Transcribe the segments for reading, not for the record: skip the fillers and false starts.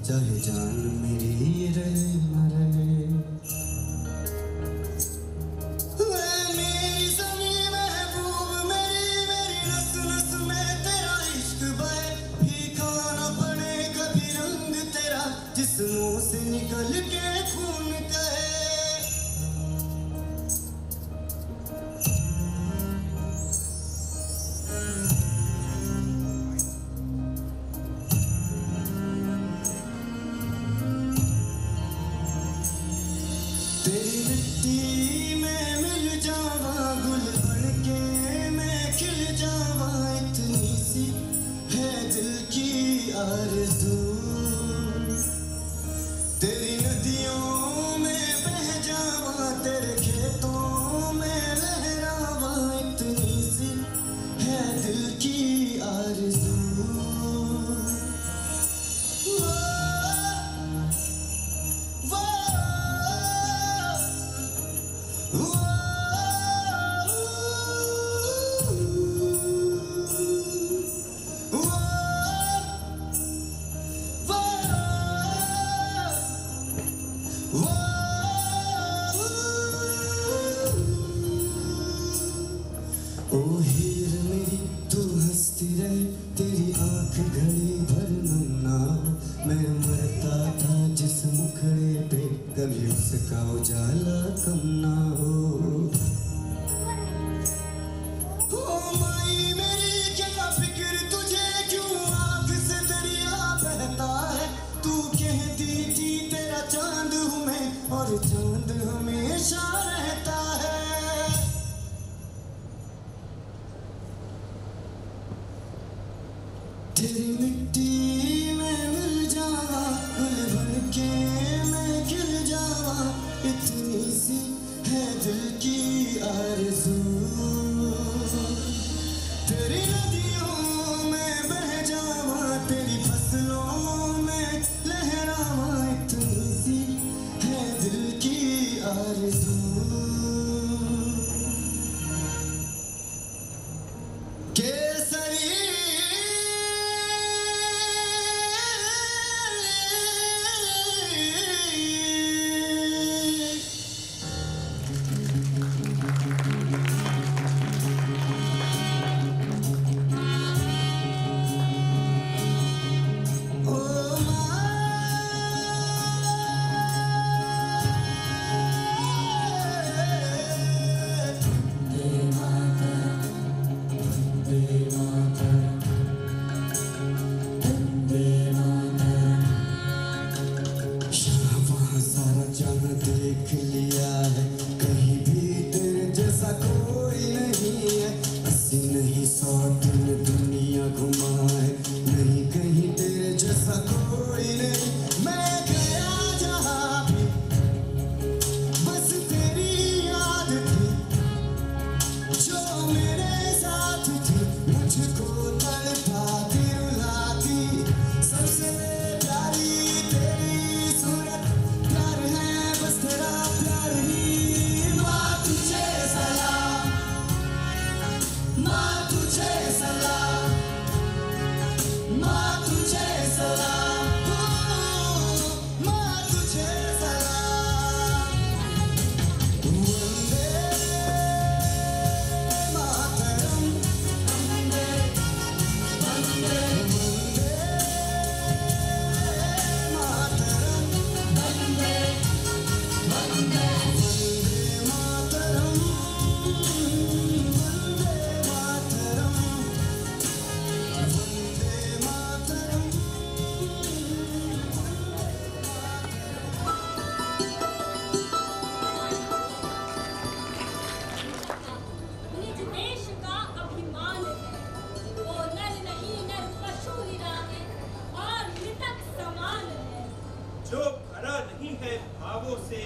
चाहे जान मेरी रहे न रहे। मेरी ज़मीं महबूब मेरी मेरी नस नस में तेरा इश्क बहे, फीका न पड़े कभी रंग तेरा जिस्मों से निकल के खून कहे। तेरी मिट्टी में मिल जावा, गुल बन के मैं खिल जावा, इतनी सी है दिल की आरज़ू। तेरी नदियों में बह जावा, तेरे खेतों में लहरावा, इतनी सी है दिल की आरज़ू। ओ हीर मेरी तू हंसती रहे, तेरी आंख घड़ी भर नन्ना, मैं मरता था जिस मुखड़े पे कभी उसका उजाला कम ना हो। ओ माई मेरी क्या फिक्र तुझे, क्यों आँख से दरिया बहता है, तू कहती थी तेरा चांद हूँ मैं और चांद हमेशा रहता है। तेरी मिट्टी में मिल जावा, गुल बन के मैं खिल जावा, इतनी सी है दिल की आरज़ू। तेरी नदियों में बह जावा, तेरी फसलों में लहरावा, इतनी सी है दिल की आरज़ू। केसरी देख लिया है, कहीं भी तेरे जैसा कोई नहीं है, 80 नहीं 100 दिन दुनिया घुमा है, नहीं कहीं तेरे जैसा कोई नहीं। मैं गया जहाँ भी बस तेरी याद थी, जो मेरे साथ थी, मुझको तड़पाती रुलाती, सबसे प्यारी तेरी सूरत, प्यार है बस तेरा प्यार ही। माँ तुझे सलाम, माँ तुझे सलाम, माँ तुझे सलाम, माँ तुझे सलाम। वंदे मातरम, वंदे वंदे वंदे मातरम, वंदे वंदे वंदे मातरम, वंदे मातरम, वंदे मातरम। निज देश का अभिमान है, वो नर नहीं नर पशु ही है और मृतक समान है। जो भरा नहीं है भावों से,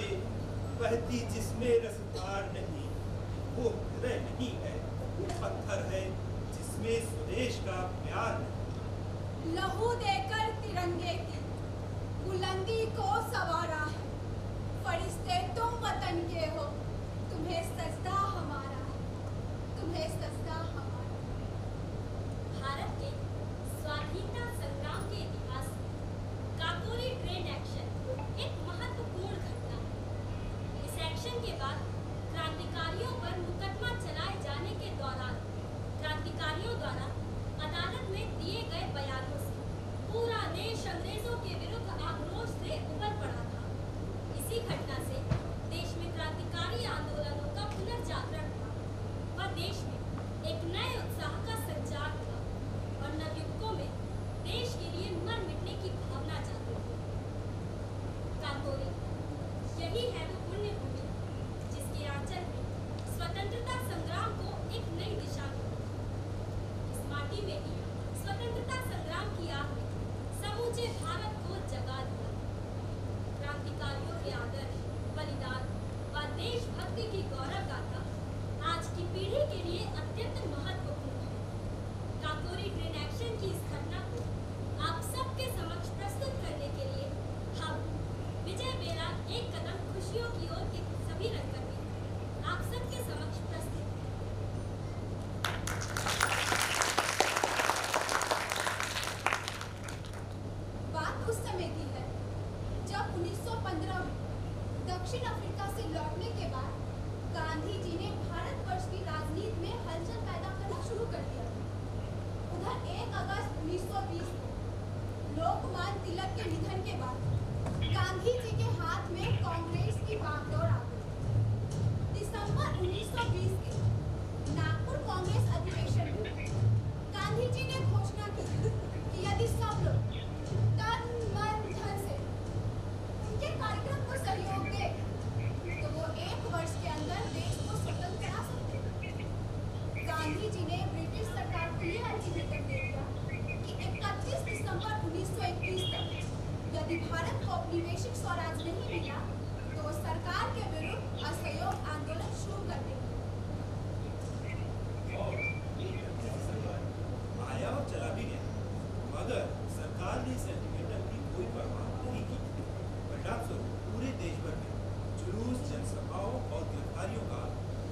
बहती जिसमें रसधार नहीं, वो हृदय नहीं है, वो पत्थर है जिसमें स्वदेश का प्यार नहीं। लहू देकर तिरंगे की बुलंदी को सवारा है, फरिश्ते तुम वतन के हो, तुम्हें सजदा हमारा है, तुम्हें सजदा हमारा। भारत के स्वाधीनता संग्राम के इतिहास में काकोरी आंदोलन के सभी रंगकर्मी आप सबके समक्ष प्रस्तुत हैं। बात उस समय की है जब 1915 में दक्षिण अफ्रीका से लौटने के बाद गांधी जी ने भारतवर्ष की राजनीति में हलचल पैदा करना शुरू कर दिया। उधर 1 अगस्त 1920 को लोकमान्य तिलक के निधन के बाद गांधी जी के हाथ में कांग्रेस की बागडोर आ गई। दिसंबर 1920 के नागपुर कांग्रेस अधिवेशन में गांधी जी ने घोषणा की कि यदि सब लोग तन मन धन से उनके कार्यक्रम को सहयोग दे तो वो 1 वर्ष के अंदर देश को स्वतंत्र करा सकते। गांधी जी ने ब्रिटिश सरकार को यह अल्टीमेटम दे दिया कि 31 दिसंबर 1921 तक यदि भारत को औपनिवेशिक स्वराज नहीं मिला तो वो सरकार के विरुद्ध असहयोग आंदोलन शुरू कर देंगे। और आया और चला भी गया, मगर सरकार ने इस अल्टीमेटम की कोई परवाह नहीं की। परिणामस्वरूप पूरे देश भर में जुलूस, जनसभाओं और गिरफ्तारियों का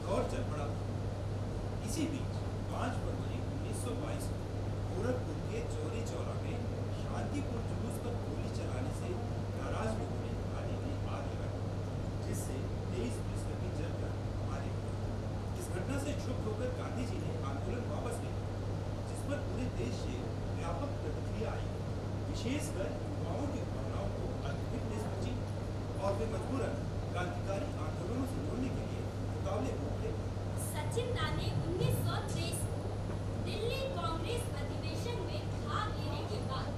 दौर चल पड़ा। इसी बीच 5 फरवरी 1922 को गोरखपुर के चौरी चौरा में शांतिपूर्ण जुलूस पर गोली चलाने से नाराज लोगों ने थाने में आग लगाई, जिससे 23 पुलिसकर्मी जलकर मारे गए। इस घटना से क्षुब्ध होकर गांधी जी ने आंदोलन वापस लिया, जिस पर पूरे देश से व्यापक प्रतिक्रिया आई। विशेषकर युवाओं की भावनाओं को अधिक ठेस पहुंची और वे मजबूरन क्रांतिकारी आंदोलनों से जोड़ने के लिए उतावले हो गए। सचिन दा ने 1923 को दिल्ली कांग्रेस अधिवेशन में भाग लेने के बाद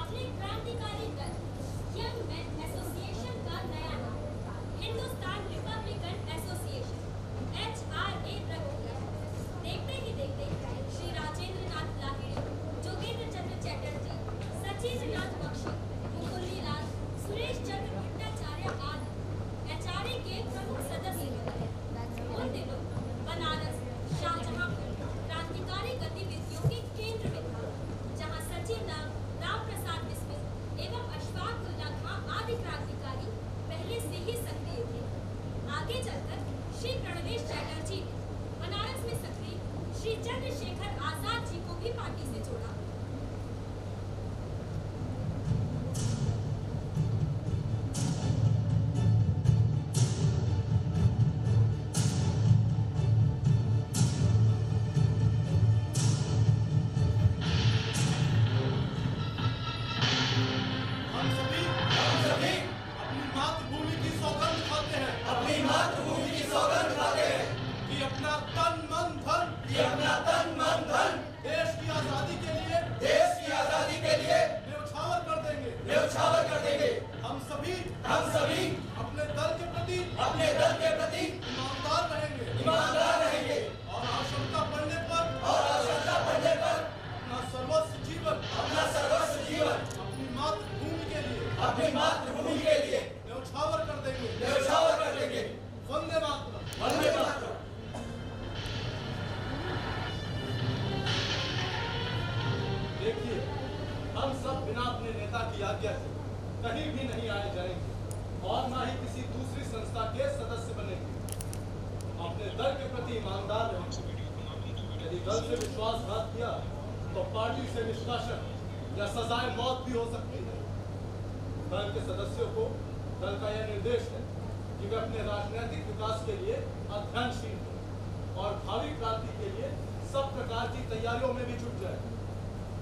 अपने क्रांतिकारी दल यंग मैन एसोसिएशन का नया नाम हिंदुस्तान रिपब्लिकन एसोसिएशन HRA रख दिया। देखते ही देखते श्री राजेंद्र नाथ लाहिड़ी, जोगेंद्र चंद्र चटर्जी, सचिंद्र नाथ बख्शी, मुकुंदी लाल, सुरेश चंद्र भट्टाचार्य आदि HRA के प्रमुख सदस्य बने। उन दिनों बनारस शाहजहांपुर क्रांतिकारी गतिविधियों के केंद्र में था, जहां सचिन दा, राम प्रसाद बिस्मिल एवं अशफाक उल्ला खां आदि क्रांतिकारी पहले से ही सक्रिय थे। आगे चलकर श्री प्रणवेश चटर्जी ने बनारस में सक्रिय श्री चंद्रशेखर आजाद जी को भी पार्टी से जोड़ा। हम सभी अपनी मातृभूमि की सौगंध खाते हैं, कि अपना तन मन धन देश की आजादी के लिए न्यौछावर कर देंगे। हम सभी अपने दल के प्रति ईमानदार रहेंगे और आवश्यकता पड़ने पर अपना सर्वस्व जीवन अपनी मातृभूमि के लिए न्यौछावर कर देंगे। वंदे मातरम। देखिए, हम सब बिना अपने नेता की आज्ञा के कहीं भी नहीं आए जाएंगे और ना ही किसी दूसरी संस्था के सदस्य बनेंगे। अपने दल के प्रति ईमानदार रहेंगे। यदि दल से विश्वासघात किया तो पार्टी से निष्कासन या सजाए मौत भी हो सकती है। दल के सदस्यों को दल का यह निर्देश है कि वे अपने राजनीतिक विकास के लिए अध्ययनशील हों और भावी क्रांति के लिए सब प्रकार की तैयारियों में भी जुट जाए।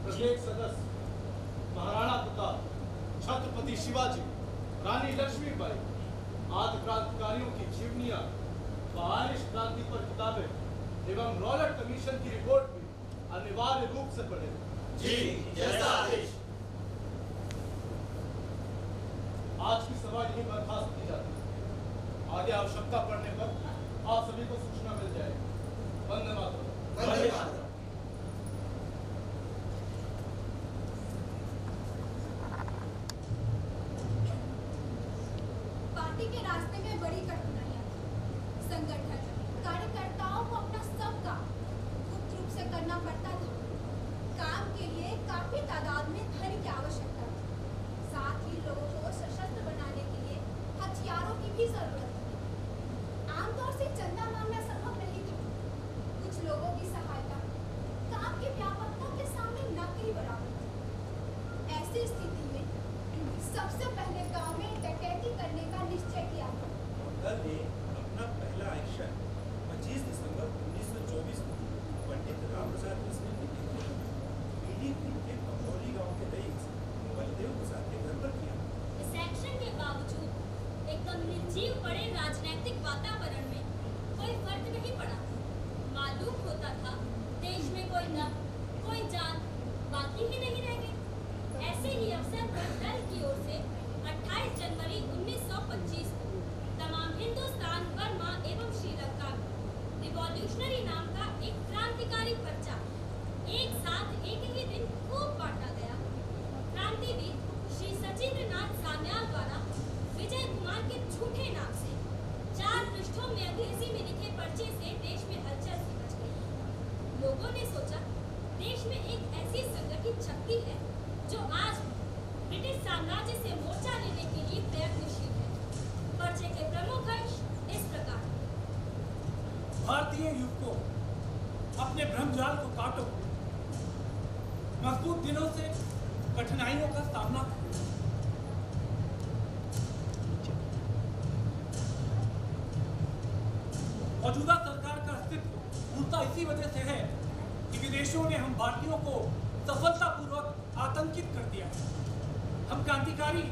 प्रत्येक सदस्य महाराणा प्रताप, छत्रपति शिवाजी, रानी लक्ष्मीबाई आदि क्रांतिकारियों की जीवनियां, बारिश क्रांति पर किताबें एवं रॉलेट कमीशन की रिपोर्ट भी अनिवार्य रूप से पढ़े। जी, जैसा आदेश। आज की सभा यही बर्खास्त की जाती है। आगे आवश्यकता पड़ने पर आप सभी को सूचना मिल जाएगी। वंदे मातरम। पार्टी के रास्ते में बड़ी कठिनाइयां थी। संगठन कार्यकर्ताओं को अपना सब काम गुप्त रूप से करना पड़ता था। काम के लिए काफी तादाद में धन की आवश्यकता थी। साथ ही लोगों को सशस्त्र बनाने के लिए हथियारों की भी जरूरत थी। जीव पड़े राजनीतिक वातावरण में कोई फर्क नहीं पड़ा। मालूम होता था देश में कोई दम, कोई जान बाकी ही नहीं रह गई। ऐसे ही अवसर पर दल की ओर से 28 जनवरी 1925 को तमाम हिंदुस्तान, बर्मा एवं श्रीलंका में रिवॉल्यूशनरी नाम का एक क्रांतिकारी पर्चा एक साथ एक ही दिन खूब बांटा गया। क्रांतिवीर श्री सचिंद्रनाथ सान्याल द्वारा विजय कुमार के झूठे नाम से 4 पृष्ठों में अंग्रेजी में लिखे पर्चे से देश में हलचल सी मच गई। लोगों ने सोचा देश में एक ऐसी संगठित शक्ति है जो आज ब्रिटिश साम्राज्य से मोर्चा लेने के लिए प्रयत्नशील है। पर्चे के प्रमुख अंश इस प्रकार: भारतीय युवकों, अपने भ्रमजाल को काटो, मजबूत दिनों से कठिनाइयों का सामना करो। मौजूदा सरकार का अस्तित्व मूलतः इसी वजह से है कि विदेशों ने हम भारतीयों को सफलतापूर्वक आतंकित कर दिया। हम क्रांतिकारी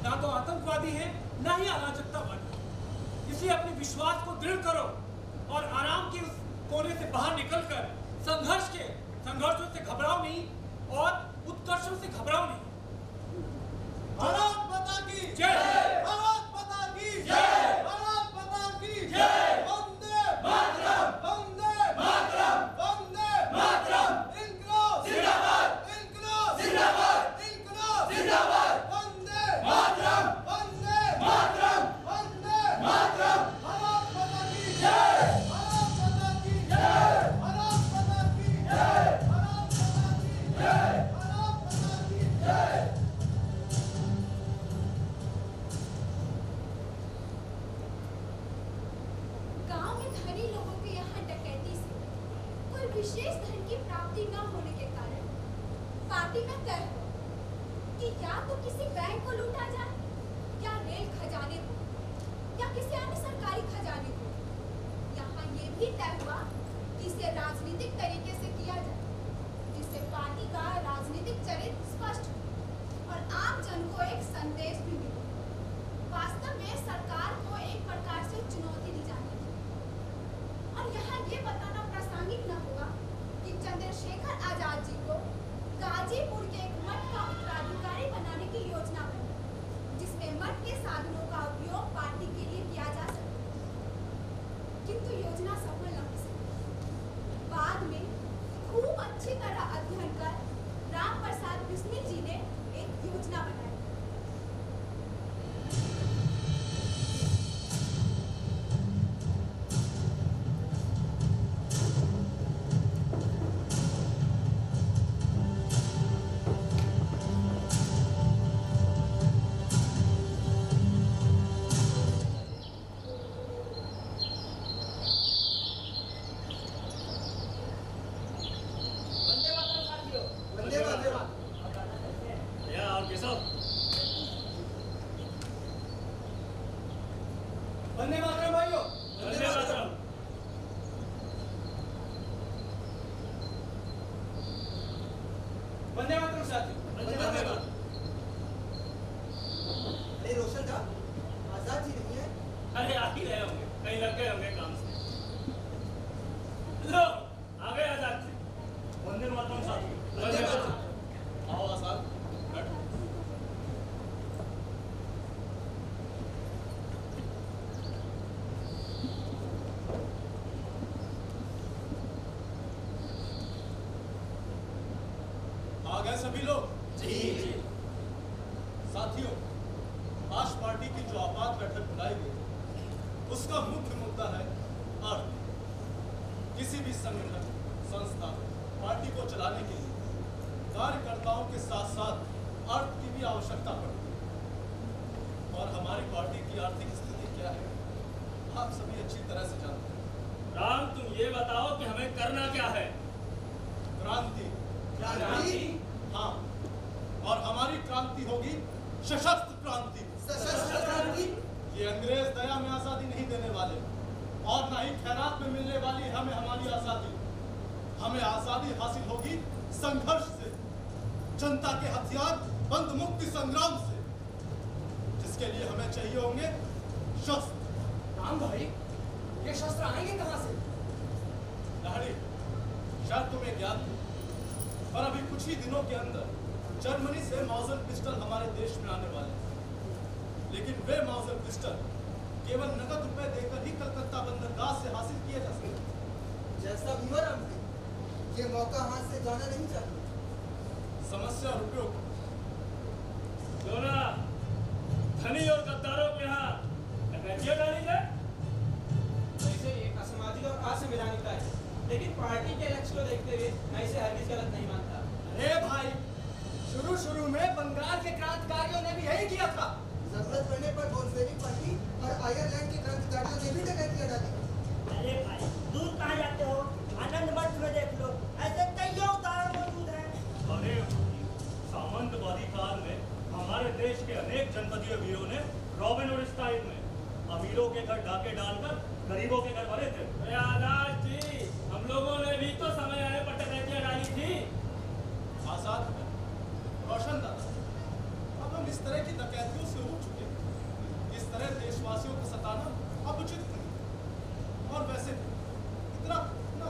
ना तो आतंकवादी हैं, ना ही अराजकतावादी। इसलिए अपने विश्वास को दृढ़ करो और आराम के उस कोने से बाहर निकलकर संघर्षों से घबराओ नहीं और उत्कर्षों से घबराओ नहीं। भारत माता की जय! भारत माता की जय! भारत माता की जय! वंदे मातरम! वंदे मातरम! वंदे मातरम! इनकलाब जिंदाबाद! इनकलाब जिंदाबाद! इनकलाब जिंदाबाद! वंदे मातरम! वंदे मातरम! वंदे मातरम! भारत माता की जय! भारत माता की जय! भारत माता की जय! भारत माता की जय! भारत माता की जय! गांव में धनी लोगों के यहाँ डकैती से कोई विशेष धन की प्राप्ति न होने के कारण पार्टी में तय हुआ कि या तो किसी बैंक को लूटा जाए, या रेल खजाने को, या किसी अन्य सरकारी खजाने को। यहाँ ये भी तय हुआ कि इसे राजनीतिक तरीके से किया जाए, जिससे पार्टी का राजनीतिक चरित्र स्पष्ट हो और आम जन को एक संदेश भी मिले। वास्तव में सरकार को एक प्रकार से चुनौती दी जाती है। और यहाँ ये बताना प्रासंगिक न होगा कि चंद्रशेखर आजाद जी को गाजीपुर के एक मठ का उत्तराधिकारी बनाने की योजना बनी, जिसमें मठ के साधनों का उपयोग पार्टी के लिए किया जा सके, किंतु योजना सफल न हो सकी। बाद में खूब अच्छी तरह अध्ययन कर राम प्रसाद बिस्मिल जी ने एक योजना बनाई। वंदे मातरम! भैया और कैसा? वंदे मातरम भाइयों! वंदे मातरम! वंदे मातरम साथियों! वंदे मातरम! अरे रोशन दा, आजाद जी नहीं है? अरे आ ही रहे होंगे, कहीं लग गए होंगे काम से। लो आ गए आजाद जी। वंदे मातरम साथी। वंदे मातरम! आओ आजाद, बैठो। आ गए सभी लोग? जी जी। साथियों, आज पार्टी की जो आपात बैठक बुलाई गई, उसका मुख्य मुद्दा है अर्थ। किसी भी संगठन, संस्था, पार्टी को चलाने के लिए कार्यकर्ताओं के साथ साथ अर्थ की भी आवश्यकता पड़ती है। और हमारी पार्टी की आर्थिक स्थिति क्या है, आप सभी अच्छी तरह से जानते हैं। राम, तुम ये बताओ कि हमें करना क्या है? क्रांति। क्रांति? हाँ, और हमारी क्रांति होगी सशस्त्र क्रांति। सशस्त्र क्रांति? ये अंग्रेज दया में आजादी नहीं देने वाले और ना ही खैरात में मिलने वाली हमें हमारी आजादी। हमें आजादी हासिल होगी संघर्ष से, जनता के हथियार बंद मुक्ति संग्राम से, जिसके लिए हमें चाहिए होंगे शस्त्र। राम भाई, ये शस्त्र आएंगे कहाँ से? लहरी, शायद तुम्हें ज्ञात हो, पर अभी कुछ ही दिनों के अंदर जर्मनी से माउजर पिस्टल हमारे देश में आने वाले हैं। लेकिन वे माउजर पिस्टल केवल नकद रुपए देकर ही कलकत्ता बंदरगाह से हासिल किए जा सकते। जैसा भी हो राम भाई, ये मौका हाथ से जाना नहीं चाहिए। समस्या रुपयों की। क्यों ना धनी और गद्दारों के यहाँ डकैतियाँ डाली जाए? वैसे ये असामाजिक और असंवैधानिक है, लेकिन पार्टी के लक्ष्य को देखते हुए मैं इसे हरगिज गलत नहीं मानता। अरे भाई, शुरू में बंगाल के क्रांतिकारियों ने भी यही किया था। जरूरत पड़ने पर बोल्शेविक पार्टी और आयरलैंड के क्रांतिकारियों ने भी डकैतियां डाली। अरे भाई, दूर कहाँ जाते हो? आनंद मंच में देख लो, ऐसे कईयों उदाहरण मौजूद हैं। अरे सामंतवादी काल में हमारे देश के अनेक जनपदीय वीरों ने रॉबिन हुड स्टाइल में अमीरों के घर डाके डालकर गरीबों के घर भरे थे। अरे आजाद जी, हम लोगों ने भी तो समय आने पर डकैतियां डाली थी। आजाद है, रोशनदाता। अब हम इस तरह की डकैतियों से उब चुके हैं। इस तरह देशवासियों को सताना अब उचित नहीं। और वैसे भी इतना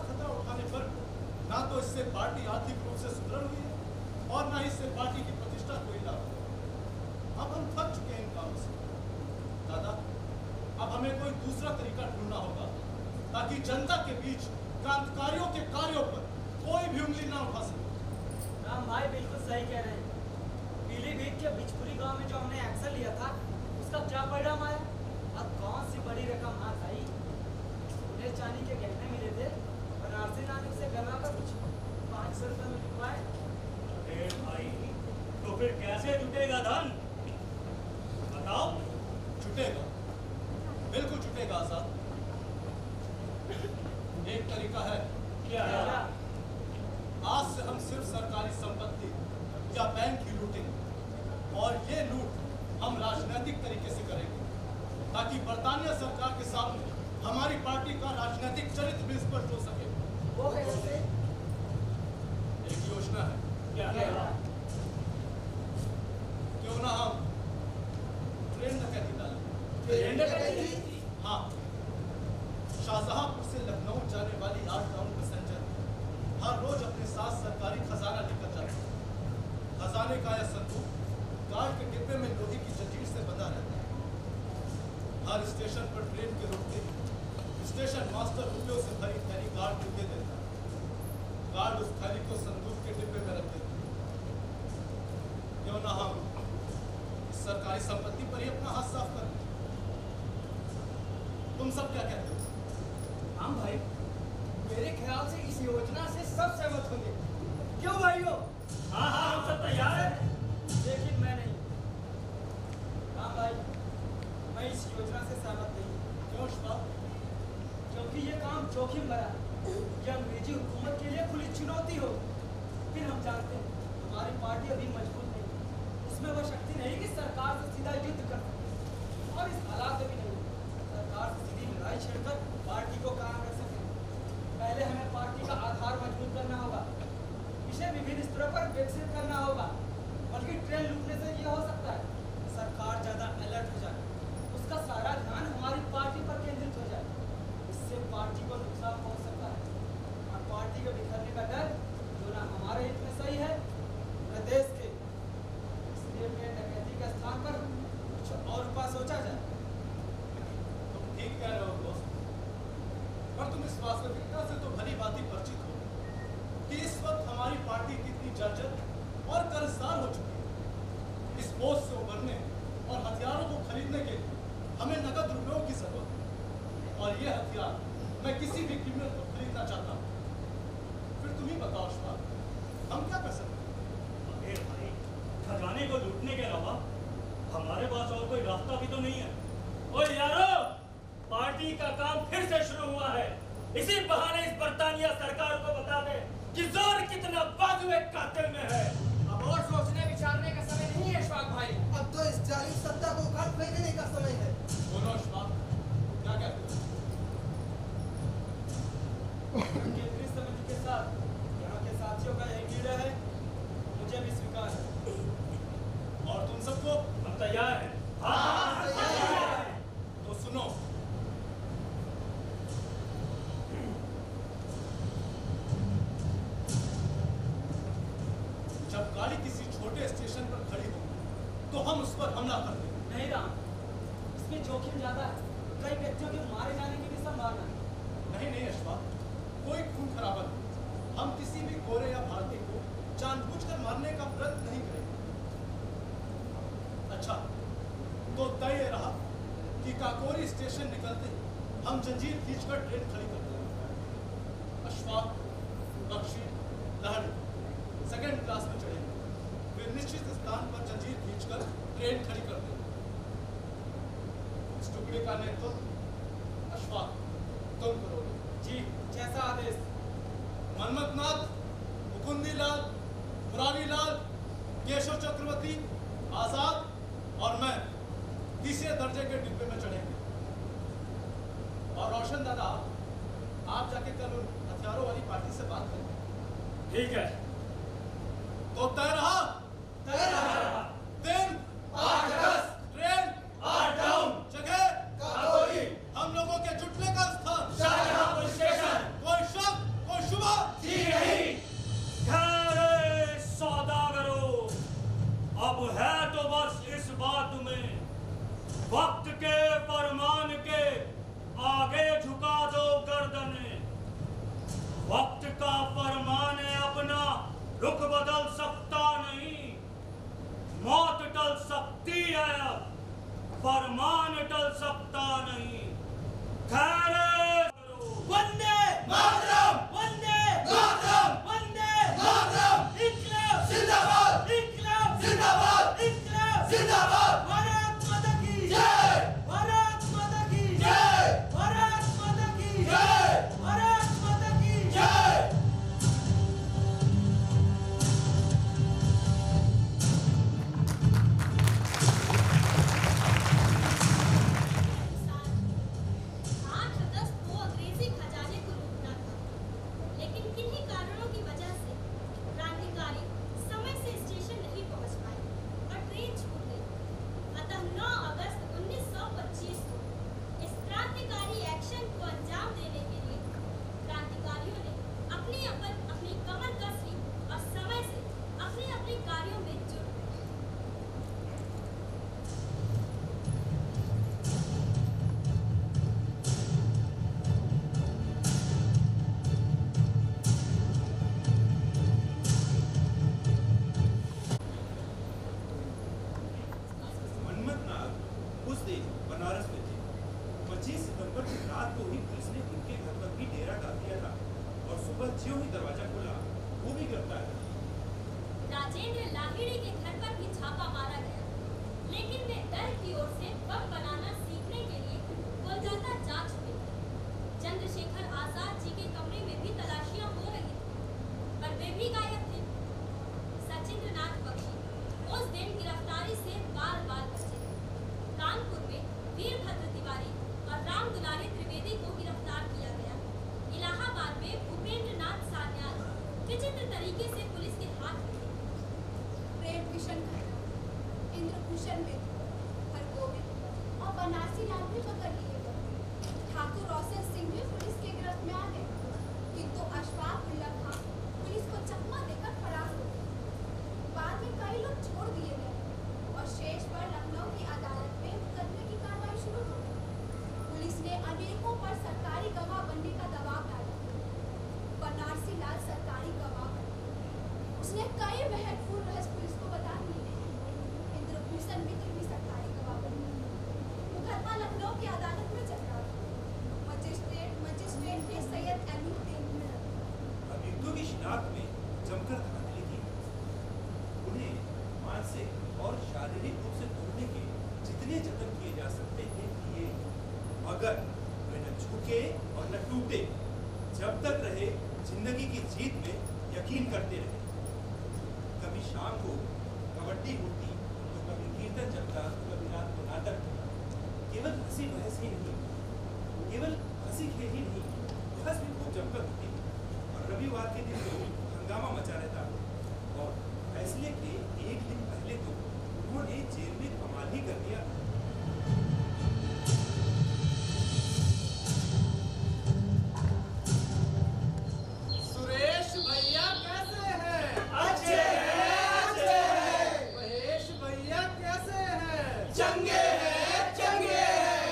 खतरा उठाने पर ना तो इससे पार्टी आर्थिक रूप से सुदृढ़ हुई है और ना इससे पार्टी की प्रतिष्ठा कोई लाभ हुआ। अब हम थक चुके हैं इन कामों से। दादा, अब हमें कोई दूसरा तरीका ढूंढना होगा ताकि जनता के बीच क्रांतिकारियों के कार्यों पर कोई भी उंगली ना उठा सके। राम भाई बिल्कुल सही कह रहे हैं। पीलीभीत के बिचपुरी गांव में जो हमने एक्शन लिया था, उसका क्या परिणाम आया? अब कौन सी बड़ी रकम हाथ आई? सोने चांदी के गहने मिले थे, बनारसी नानक से गला का कुछ 500 रुपये में लिखवाए। अरे भाई, तो फिर कैसे जुटेगा धन? बताओ। जुटेगा, बिल्कुल जुटेगा आजाद। एक तरीका है। क्या? आज से हम सिर्फ सरकारी संपत्ति या बैंक ही लूटेंगे और ये लूट हम राजनीतिक तरीके से करेंगे ताकि बरतानिया सरकार के सामने हमारी पार्टी का राजनीतिक चरित्र भी स्पष्ट हो सके। वो कैसे? एक योजना है। क्या? क्यों ना हम ट्रेन डकैती डालें? ट्रेन डकैती? हाँ, शाहजहांपुर से लखनऊ जाने वाली 8 टाउन पैसेंजर हर रोज अपने साथ सरकारी खजाना लेकर जाते हैं। खजाने का यह संदूक गार्ड के डिब्बे में लोहे की जंजीर से बंधा रहता है। हर स्टेशन पर ट्रेन के रुकते स्टेशन मास्टर रुपयों से भरी थैली गार्ड को दे देता है। गार्ड उस थैली को संदूक के डिब्बे में रख देता है। क्यों ना हम इस सरकारी संपत्ति पर ही अपना हाथ साफ करें? तुम सब क्या कहते हो? राम भाई, मेरे ख्याल से इस योजना से सब सहमत होंगे। क्यों भाइयों? हाँ हाँ, हम सब तैयार हैं। लेकिन मैं नहीं। राम भाई, मैं इस योजना से सहमत नहीं। क्यों शिवा? क्योंकि ये काम जोखिम भरा है। ये अंग्रेजी हुकूमत के लिए खुली चुनौती हो। फिर हम जानते हैं हमारी पार्टी अभी मजबूत नहीं, उसमें वो शक्ति नहीं कि सरकार से सीधा युद्ध कर सके, और इस हालात में भी नहीं सरकार से सीधी लड़ाई छेड़कर पार्टी को कायम रख सके। पहले हमें पार्टी का आधार मजबूत करना होगा, इसे विभिन्न स्तरों पर विकसित करना होगा। बल्कि ट्रेन लूटने से यह हो सकता है सरकार ज्यादा अलर्ट हो जाए, उसका सारा ध्यान हमारी पार्टी पर केंद्रित हो जाए। इससे पार्टी को नुकसान पहुंच सकता है और पार्टी के बिखरने का डर जो ना हमारे हित में सही है न देश के। इसलिए ट्रेन डकैती के स्थान पर कुछ और उपाय सोचा जाए। तुम ठीक कह रहे हो दोस्त, पर तुम इस वास्तविकता से तो भली भांति परिचित हो कि इस वक्त हमारी पार्टी कितनी जर्जर और कर्जदार हो चुकी है। इस बोझ से उबरने और हथियारों को खरीदने के लिए हमें नकद रुपयों की जरूरत है और ये हथियार मैं किसी भी कीमत पर खरीदना चाहता हूँ। फिर तुम ही बताओ शिवा, हम क्या कर सकते हैं? अरे भाई, खजाने को लूटने के अलावा हमारे पास और कोई रास्ता भी तो नहीं है। ओ यारो, पार्टी का काम फिर से शुरू हुआ है। इसी बहाने इस बरतानिया सरकार को बता दे कि जोर कितना बाजुए कातिल में है। अब और सोचने विचारने का समय नहीं है अशफाक भाई। अब तो इस जालिम सत्ता को उखाड़ फेंकने का समय है। बोलो शिवा, क्या कहते हो? केंद्रीय समिति के साथ यहाँ के साथियों का यही निर्णय है, मुझे भी स्वीकार है। और तुम सबको हम तैयार हैं। हाँ, तो जोखिम ज्यादा है। कई व्यक्तियों के मारे जाने की भी संभावना है। नहीं नहीं अशफाक, कोई खून खराबा नहीं। हम किसी भी गोरे या भारतीय को जानबूझकर मारने का प्रयत्न नहीं करेंगे। अच्छा, तो तय ये रहा कि काकोरी स्टेशन निकलते ही हम जंजीर खींचकर ट्रेन खड़ी कर देंगे। अशफाक, बख्शी, लहड़ी सेकंड क्लास में चढ़ेंगे, फिर निश्चित स्थान पर जंजीर खींचकर ट्रेन खड़ी कर देंगे। इस टुकड़े का नेतृत्व अशफाक तुम करोगे। जी, जैसा आदेश। मनमथनाथ, मुकुंदीलाल, मुरारीलाल, केशव चक्रवर्ती, आजाद और मैं तीसरे दर्जे के डिब्बे में चढ़ेंगे। और रोशन दादा, आप जाके कल उन हथियारों वाली पार्टी से बात करें। ठीक है। तो तय रहा। दिन 8 अगस्त, ट्रेन 8 डाउन, जगह काकोरी, हम लोगों के जुटने का स्थान शाहजहांपुर स्टेशन। कोई शक, कोई शुबा जी नहीं। खैर सौदागरों, अब है तो बस इस बात में वक्त के फरमान के आगे झुका दो गर्दने। वक्त का फरमान अपना रुख बदल सकता नहीं, मौत टल सकती है अब, फरमान टल सकता नहीं। खैर वंदे मातरम, वंदे मातरम, वंदे मातरम, इनकलाब जिंदाबाद, इनकलाब जिंदाबाद, इनकलाब जिंदाबाद। भारत माता की जय, भारत माता की जय, भारत माता की जय, भारत माता की जय। राजेंद्र लाहिड़ी के घर पर भी छापा मारा गया, लेकिन वे दल की ओर से बम बनाना सीखने के लिए कोलकाता जा चुके थे। चंद्रशेखर आजाद जी के कमरे में भी तलाशियां हो रही थी, पर वे भी गायब थे। सचिंद्रनाथ बख्शी उस दिन गिरफ्तारी से बाल बाल बचे। कानपुर में वीरभद्र तिवारी और राम दुलारी त्रिवेदी को गिरफ्तार किया गया। इलाहाबाद में भूपेंद्र नाथ सान्याल विचित्र तरीके से पुलिस के हाथ में थे। प्रेम किशन खन्ना, इंद्रभूषण मित्र, हरगोविंद और बनारसी लाल भी पकड़ लिए गए। ठाकुर रोशन सिंह भी पुलिस के गिरफ्त में आ गए, किंतु अशफाक उल्ला खां पुलिस को चकमा देकर फरार हो गए। बाद में कई लोग छोड़ दिए गए और शेष पर लखनऊ की अदालत में मुकदमे की कार्रवाई शुरू हो गई। पुलिस ने अनेकों पर सरकारी गवाह बनने का दबाव डाला। बनारसी लाल सरकारी गवाह बने। उसने कई महत्वपूर्ण रहस्य पुलिस को बता दिए। इंद्रभूषण मित्र भी सरकारी गवाह बने। मुकदमा लखनऊ की अदालत में चल रहा था। मजिस्ट्रेट थे सैयद अमीरुद्दीन। अभियुक्तों की शिनाख्त में जमकर धांधली की। उन्हें मानसिक और शारीरिक रूप से तोड़ने के जितने जतन किए जा सकते थे किए, मगर वे न झुके और न टूटे। जब तक रहे जिंदगी की जीत में यकीन करते रहे। कभी शाम को कबड्डी होती तो कभी कीर्तन चलता, कभी रात को नाटक होता। केवल हंसी बहस ही नहीं, केवल हंसी खेल ही नहीं, बहस भी खूब जमकर होती। और रविवार के दिन तो हंगामा मचा रहता। और फैसले के एक दिन पहले तो उन्होंने जेल में कमाल ही कर दिया। सुरेश भैया कैसे हैं? अच्छे हैं, अच्छे हैं। महेश भैया कैसे हैं? चंगे हैं, चंगे हैं।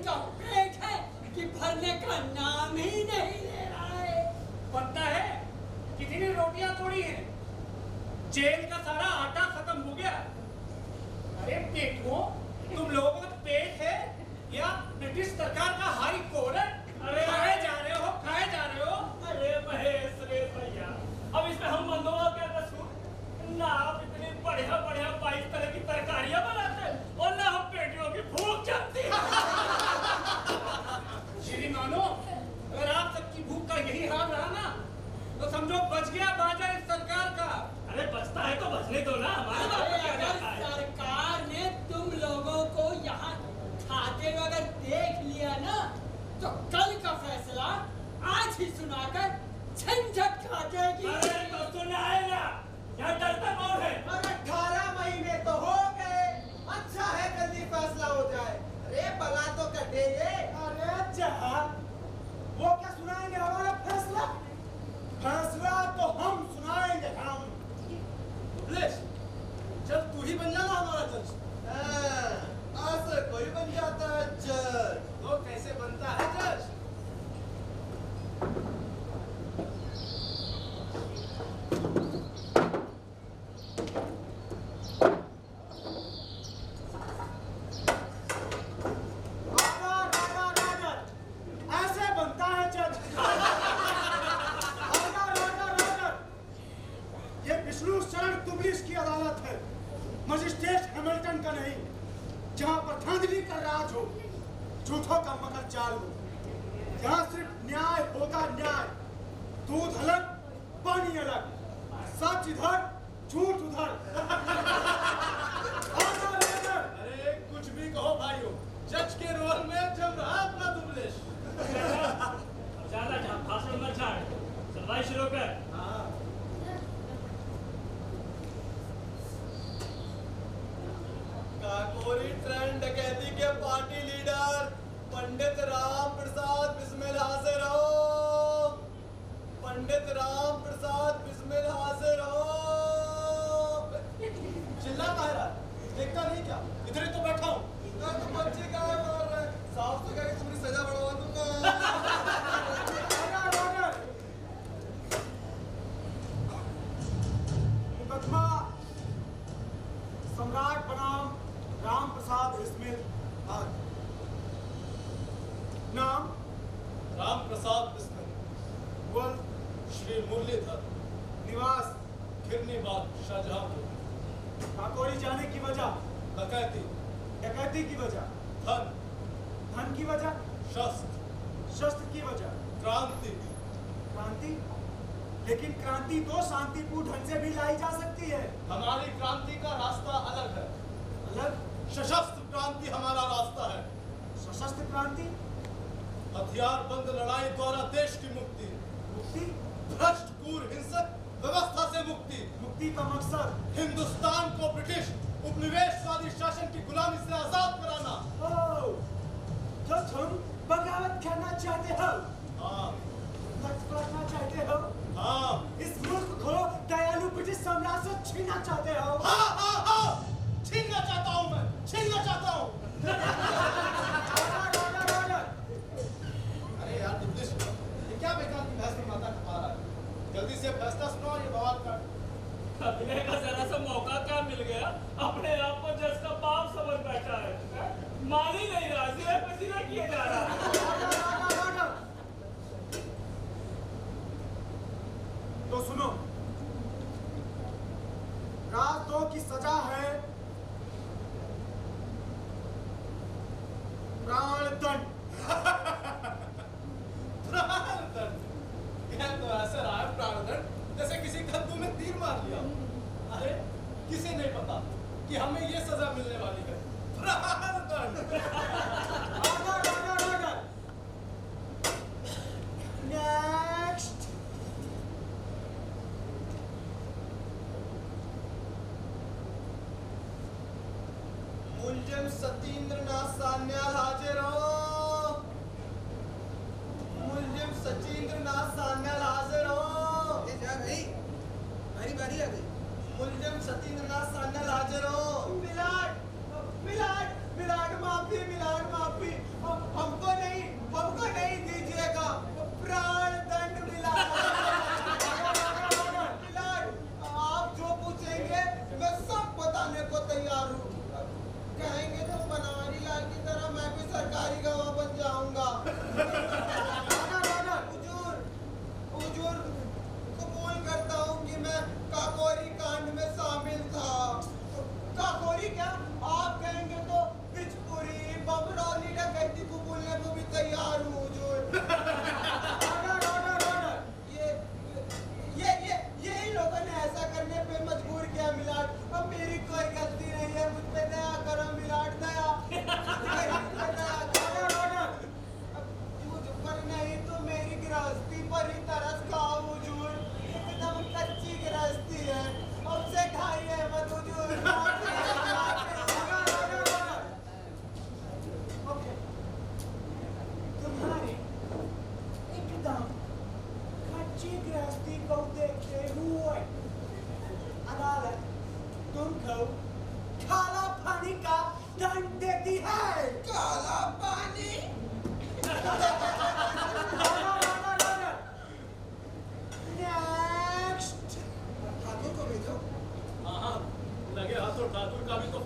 इनका पेट है कि भरने का नाम ही नहीं ले रहा है। पता है कितनी रोटियां तोड़ी हैं, जेल का सारा आटा खत्म हो गया। अरे पेटुओं, तुम लोगों का पेट है या ब्रिटिश सरकार का हाई कोर्ट है? अरे खाए जा रहे हो, खाए जा रहे हो। अरे महेश रे भैया, अब इसमें हम बंदों का क्या कसूर? ना आप इतनी बढ़िया बढ़िया 22 तरह की तरकारियां बनाते हैं और ना हम पेटियों की भूख जमती है। श्रीमानो, अगर आप सबकी भूख का यही हाल रहा ना तो समझो बच गया बाजा इस सरकार का। अरे बचता है तो बचने दो ना, हमारे बाप को क्या जाता है? सरकार ने तुम लोगों को यहाँ खाते हुए अगर देख लिया ना तो कल का फैसला आज ही सुनाकर झंझट खा जाएगी। अरे तो सुनाएगा, यहाँ डरता कौन है? अरे 18 महीने तो हो गए, अच्छा है जल्दी फैसला हो जाए। अरे बला तो कटे ये। अरे जहाँ वो क्या सुनाएंगे हमारा फैसला? फैसला तो हम सुनाएंगे हम। लेश, जब तू ही बन जाना हमारा जज। आज से कोई बन जाता है जज। तो कैसे बनता है जज? ऐसे बनता है जज। ये विष्णु शरण तुबलिस की अदालत है, मजिस्ट्रेट हैमिल्टन का नहीं, जहाँ पर धांधली का राज हो, झूठों का मगर जाल हो। यहाँ सिर्फ न्याय होगा, न्याय। दूध अलग, पानी अलग, सच इधर, झूठ उधर। अरे कुछ भी कहो भाइयों, जज के रोल में जम रहा अपना दुबलेश। ज्यादा भाषण मत छाड़, सुनवाई शुरू कर। काकोरी ट्रेंड डकैती के पार्टी लीडर पंडित राम प्रसाद बिस्मिल हाजिर हो। पंडित राम प्रसाद बिस्मिल हाजिर हो। चिल्ला कह रहा है? देखता नहीं क्या? इधर ही तो बैठा हूँ। इधर तो बच्चे क्या है मार रहे? साफ तो कह तुम्हारी सजा बढ़वा दूंगा। मुकदमा सम्राट बनाम राम प्रसाद बिस्मिल हाजिर। नाम राम प्रसाद बिस्मिल, कुल श्री मुरलीधर, निवास खिरनी बाग, शाहजहांपुर। काकोरी जाने की वजह, डकैती, डकैती की वजह, धन, धन की वजह, शस्त्र, शस्त्र की वजह, क्रांति। क्रांति। लेकिन क्रांति तो शांतिपूर्ण ढंग से भी लाई जा सकती है। हमारी क्रांति का रास्ता अलग है। अलग? सशस्त्र क्रांति हमारा रास्ता है। सशस्त्र क्रांति? हथियार बंद लड़ाई द्वारा देश की मुक्ति। मुक्ति? भ्रष्ट क्रूर हिंसक व्यवस्था से मुक्ति। मुक्ति का मकसद हिंदुस्तान को ब्रिटिश उपनिवेशवादी शासन की गुलामी से आजाद कराना। तो तुम बगावत करना चाहते हो? हाँ। करना चाहते हो? हाँ। इस मुल्क को दयालु ब्रिटिश साम्राज्य से छीनना चाहते हो? हाँ हाँ हाँ, छीनना चाहता हूँ मैं, छीनना चाहता हूँ। अरे यार दुबलिश, ये क्या बेकार की बहस में माथा खपा रहा है? जल्दी से फैसला सुनाओ, ये बवाल कर। अभिनय का जरा सा मौका क्या मिल गया, अपने आप को जज का बाप समझ बैठा है। मान ही नहीं रहा, सिरे पे सिरे किए जा रहा है। तो सुनो, रात 2 की सजा है प्राणदंड। प्राणदंड? यह तो ऐसा रहा है प्राणदंड जैसे किसी कद्दू में तीर मार लिया। अरे किसे नहीं पता कि हमें ये सजा मिलने वाली है, प्राणदंड। नेक्स्ट। मुलजिम सतीन्द्रनाथ सान्याल हाजिर हो। मुलजिम सतीन्द्रनाथ सान्याल हाजिर हो। ये जा भाई, हमारी बारी आ गई। मुलजिम सतीन्द्रनाथ सान्याल हाजिर हो। मिलाड, मिलाड, मिलाड माफी, मिलाड माफी।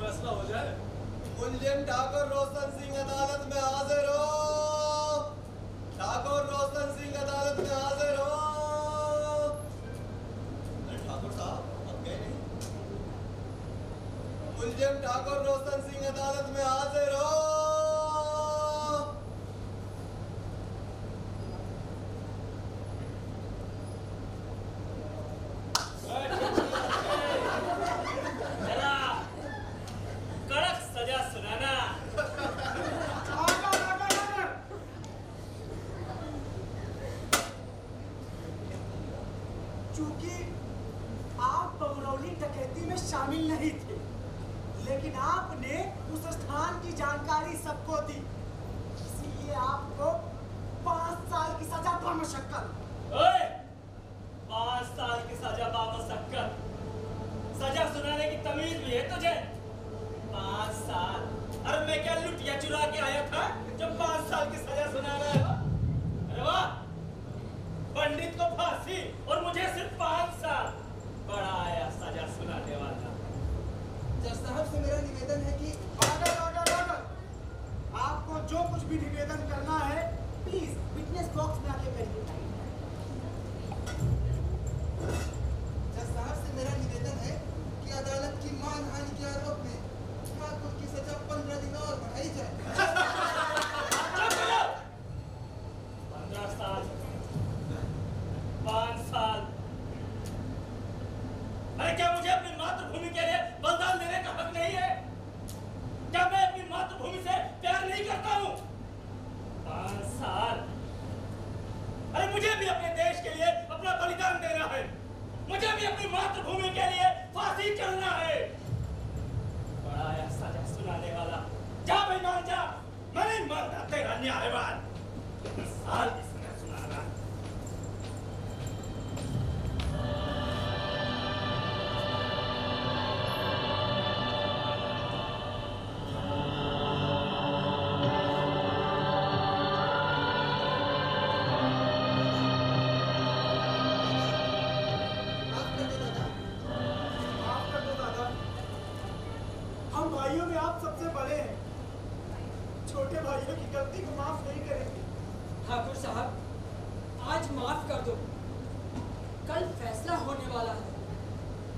फैसला हो जाए। मुलजिम ठाकुर रोशन सिंह अदालत में हाजिर हो। ठाकुर रोशन सिंह अदालत में हाजिर हो। ठाकुर साहब अब गए नहीं। मुलजिम ठाकुर रोशन सिंह अदालत में हाजिर हो। जरा कड़क सजा सुनाना। चूंकि आप बमरौली डकैती में शामिल नहीं थे, लेकिन आपने उस स्थान की जानकारी सबको दी, इसीलिए आपको 5 साल की सजा बमशक्कत। ओए, 5 साल की सजा बामशक्कत। सजा सुनाने की तमीज भी है तुझे? 5 साल? अरे मैं क्या लुटिया चुरा के आया था जो 5 साल की सजा सुना रहा है? अरे वाह, पंडित को फांसी और मुझे सिर्फ 5 साल। बड़ा आया सजा सुनाने वाला। जज साहब से मेरा निवेदन है कि ऑर्डर। आपको जो कुछ भी निवेदन करना है प्लीज विटनेस बॉक्स में आके करिए। जज साहब से मेरा निवेदन है कि अदालत की मानहानि के आरोप में ठाकुर की सजा 15 दिन और बढ़ाई जाए। 15 साल, 5 साल। अरे क्या मुझे अपनी मातृभूमि के लिए बलिदान देने का हक नहीं है? क्या मैं अपनी मातृभूमि से प्यार नहीं करता हूँ? 5 साल। अरे मुझे भी अपने देश के लिए अपना बलिदान देना है। मुझे भी अपनी मातृभूमि के लिए फांसी चढ़ना है। बड़ा आया सजा सुनाने वाला। जा भाई मान जा, मैं नहीं मानता तेरा न्यायवान। 10 साल की सजा सुनाना। माफ कर दो दादा, हम भाइयों में आप सबसे बड़े हैं। छोटे भाइयों की गलती को माफ नहीं करेंगे। ठाकुर साहब, आज माफ कर दो, कल फैसला होने वाला है।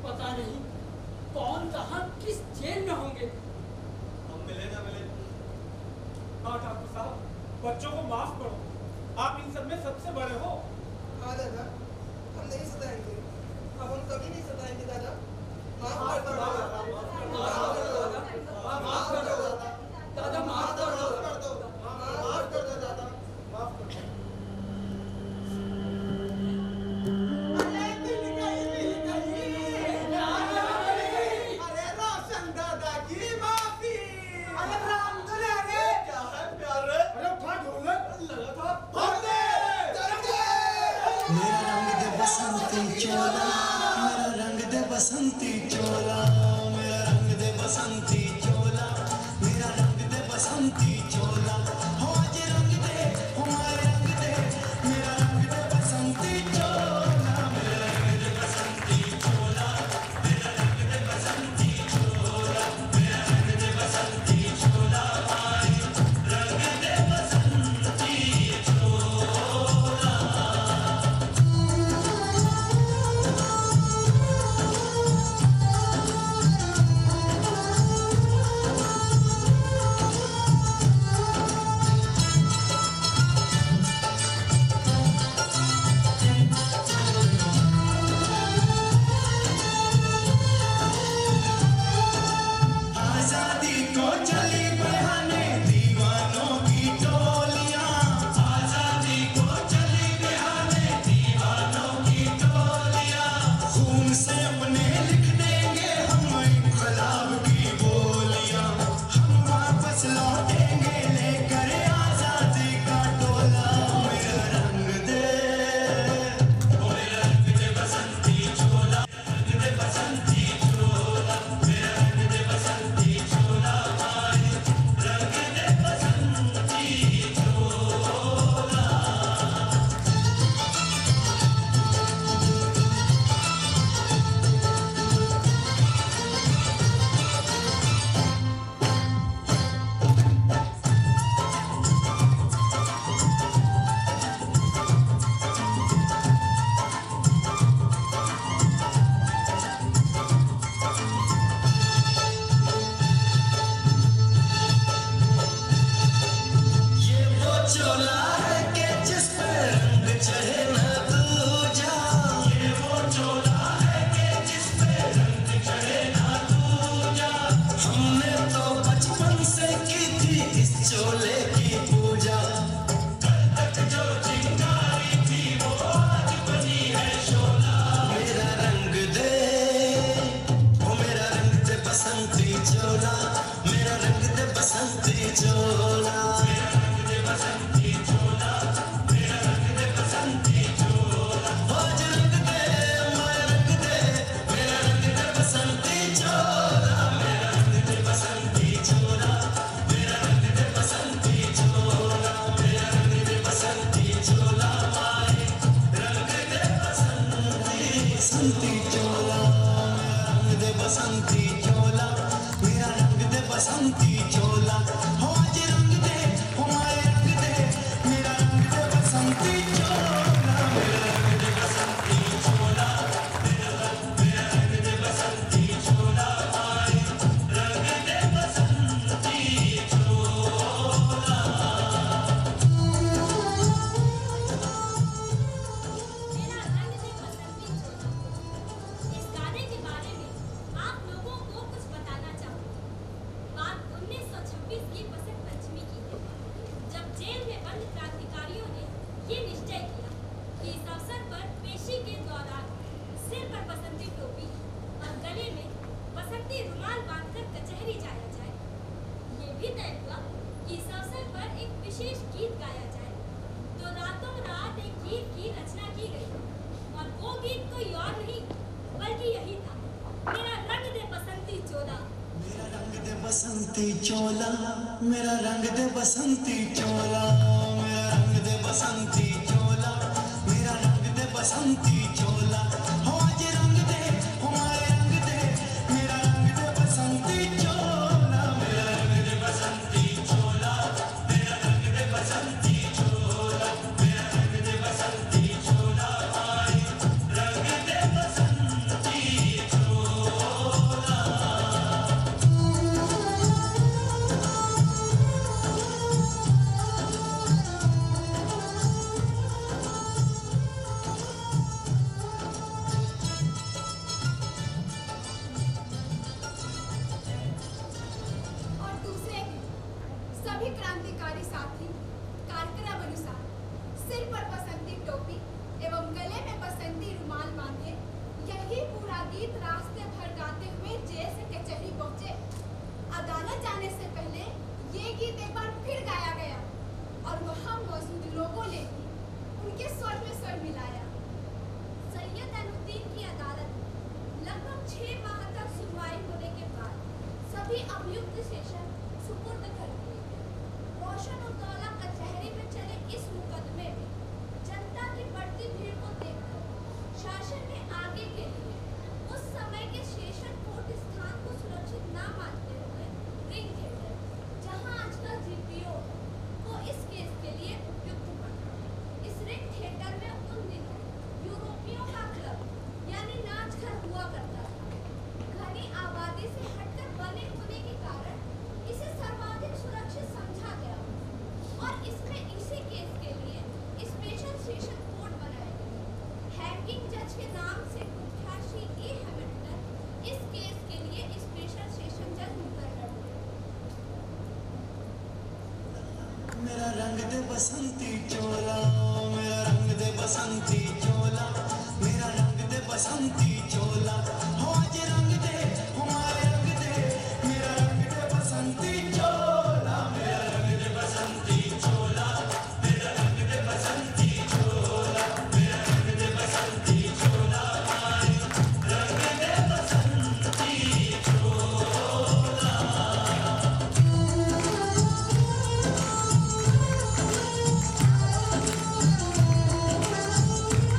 पता नहीं कौन कहाँ किस जेल में होंगे। हम मिले ना मिले। हाँ ठाकुर साहब, बच्चों को माफ करो, आप इन सब में सबसे बड़े हो। हाँ दादा, हम नहीं सताएंगे। अब हम कभी नहीं सताएंगे दादा। माफ कर दो दादा। माफ कर दो दादा, माफ कर दो दादा, माफ कर दो। माफ कर दो दादा। माफ कर दो। अरे रोशन दादा की माफी। अरे राम दुलारे क्या है प्यारे? अरे उठा ढोलक लगा था। भाग दे। मेरा रंग दे बसंती चोला, मेरा रंग दे बसंती चोला, मेरा रंग दे बसंती चोला, मेरा रंग दे बसंती चोला। हो आज रंग दे, हो मारे रंग दे, मेरा रंग दे बसंती चोला, मेरा रंग दे बसंती चोला, मेरा रंग दे बसंती चोला, मेरा रंग दे बसंती चोला, भाई रंग दे बसंती चोला। Thank चोला मेरा रंग दे बसंती चोला मेरा रंग दे बसंती चोला मेरा रंग दे बसंती चोला आज रंग दे माया रंग दे मेरा रंग दे बसंती चोला मेरा रंग दे बसंती चोला मेरा रंग दे बसंती चोला मेरा रंग दे बसंती चोला माए रंग दे बसंती चोला रंग दे बसंती चोला मेरा रंग दे बसंती चोला हो आज रंग दे हो माए रंग दे मेरा रंग दे बसंती चोला मेरा रंग दे बसंती चोला मेरा रंग दे बसंती चोला माए रंग दे बसंती चोला मेरा रंग दे बसंती चोला। इस गाने के बारे में आप लोगों को कुछ बताना चाहूँगी। बात 1926 की बसंत पंचमी की है, जब जेल में बंद क्रांतिकारियों ने ये निश्चय किया कि इस अवसर पर पेशी के दौरान सिर पर बसंती टोपी और गले में बसंती रुमाल बांधकर कचहरी जाया जाए। ये भी तय हुआ कि इस अवसर पर एक विशेष गीत गाया जाए। तो रातों रात एक गीत की रचना की गई और वो गीत कोई और नहीं बल्कि यही था, मेरा रंग दे बसंती चोला। मेरा रंग दे बसंती चोला मेरा रंग दे बसंती चोला मेरा रंग दे बसंती चोला मेरा रंग दे बसंती चोला हो आज रंग दे हो माए रंग दे मेरा रंग दे बसंती चोला मेरा रंग दे बसंती चोला मेरा रंग दे बसंती चोला मेरा रंग दे बसंती चोला माए रंग दे बसंती चोला और दूसरे सभी क्रांतिकारी साथी कार्यक्रम अनुसार सिर पर बसंती टोपी एवं गले में बसंती रुमाल बांधे यही पूरा गीत रास्ते भर गाते हुए जेल से कचहरी पहुंचे। अदालत जाने से पहले ये गीत एक बार फिर गाया गया और वहां मौजूद लोगों ने भी उनके स्वर में स्वर मिलाया। सैयद अनुद्दीन की अदालत लगभग 6 माह तक सुनवाई होने के बाद सभी अभियुक्त सेशन सुपुर्द कर दिए गए। रोशन-उद-दौला कचहरी में चले इस मुकदमे में जनता की बढ़ती भीड़ को देखकर शासन ने आगे के लिए उस समय के सेशन कोर्ट स्थान को सुरक्षित न मानते हुए रिंग थिएटर, जहां आजकल जीपीओ को इस केस के लिए उपयुक्त माना। इस रिंग थिएटर में उन दिनों यूरोपियों का क्लब यानी नाच घर हुआ करता था। घनी आबादी से हटकर बने होने के कारण इसे सर्वाधिक सुरक्षित समझा गया और इसमें इसी केस के लिए स्पेशल सेशन कोर्ट बनाए गए। हैंगिंग जज के नाम से कुख्यात श्री ए हैमिल्टन इस केस के लिए स्पेशल सेशन जज मुकर्रर हुए। मेरा रंग दे बसंती चोला मेरा रंग दे बसंती चोला मेरा रंग दे बसंती चोला हो आज रंग दे हो माए रंग दे मेरा रंग दे बसंती चोला मेरा रंग दे बसंती चोला मेरा रंग दे बसंती चोला मेरा रंग दे बसंती चोला माए रंग दे बसंती चोला और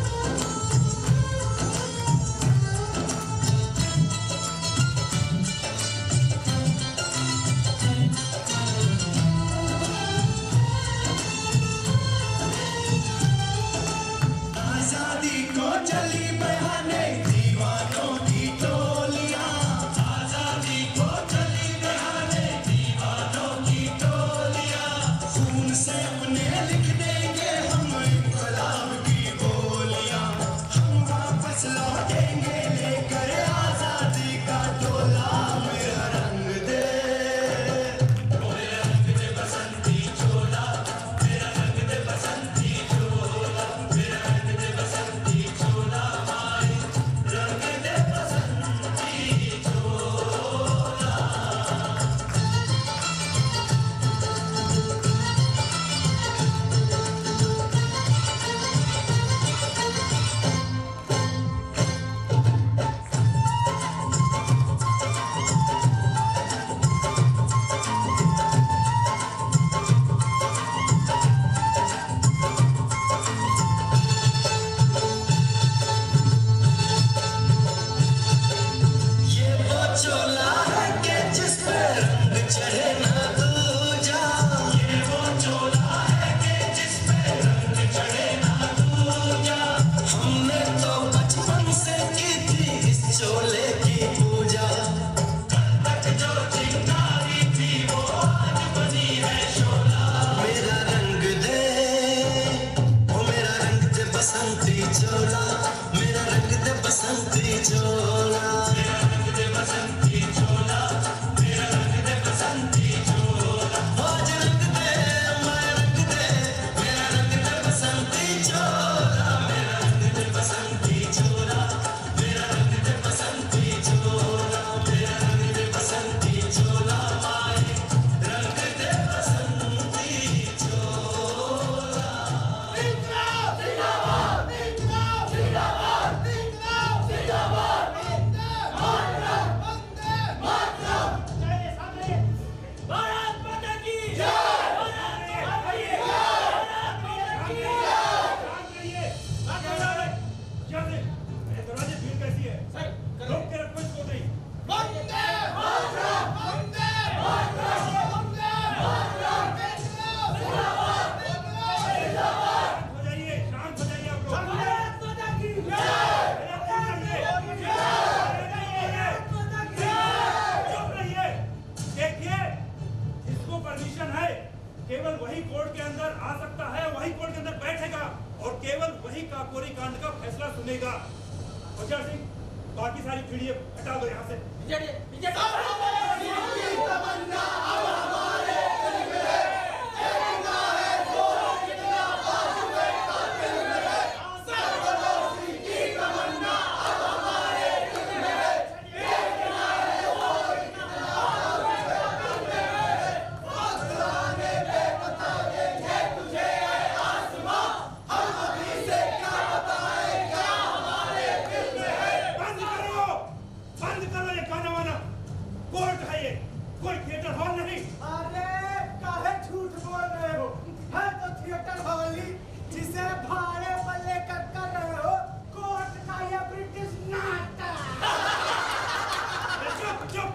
चढ़े ना दूजा, ये वो चोला है कि जिस पे रंग चढ़े ना दूजा। हमने तो बचपन से की थी इस चोले की पूजा, कल तक जो चिंगारी थी वो आज बनी है शोला। मेरा रंग दे, ओ मेरा रंग दे बसंती चोला, मेरा रंग दे बसंती चोला, मेरा रंग दे बसंती चोला, मेरा रंग दे बसंती चोला। आज रंग दे, मैं रंग दे, मेरा रंग दे बसंती चोला, मेरा रंग दे बसंती चोला, मेरा रंग दे बसंती चोला, मेरा रंग दे बसंती चोला, माए रंग दे बसंती चोला। इंकलाब जिंदाबाद, इंकलाब जिंदाबाद, इंकलाब जिंदाबाद, वंदे मातरम, वंदे मातरम। भारत माता की जय, भारत माता की जय, भारत माता की जय। दरवाजे भीड़ कैसी है? रोक के रखो इसको नहीं। वंदे मातरम, वंदे मातरम, वंदे मातरम, इंकलाब जिंदाबाद, इंकलाब जिंदाबाद। हो जाइए, शांत हो जाइए आप लोग। भारत माता की जय, चुप रहिए। देखिए, इसको परमिशन है, केवल वही कोर्ट के अंदर आ सकता है, वही कोर्ट के अंदर बैठेगा और केवल वही काकोरी कांड का फैसला सुनेगा। गुजर सिंह, बाकी सारी पीढ़ियां हटा दो यहाँ से। तमन्ना अब हमारे दिल में है, देखना है जोर कितना बाजुए कातिल में है। सरफरोशी की तमन्ना अब हमारे दिल में है, देखना है जोर कितना बाजुए कातिल में है। आसमाने बेपता देंगे तुझे ऐ आसमां, हम अभी से क्या बताएं क्या हमारे दिल में है। बंद करो ये गाना वाना। कोर्ट है ये, कोई थिएटर हॉल नहीं। अरे काहे झूठ बोल रहे हो? है तो थिएटर हॉल ही, जिसे भाड़े पर लेकर कर रहे हो कोर्ट का ये ब्रिटिश नाटक। चुप चुप,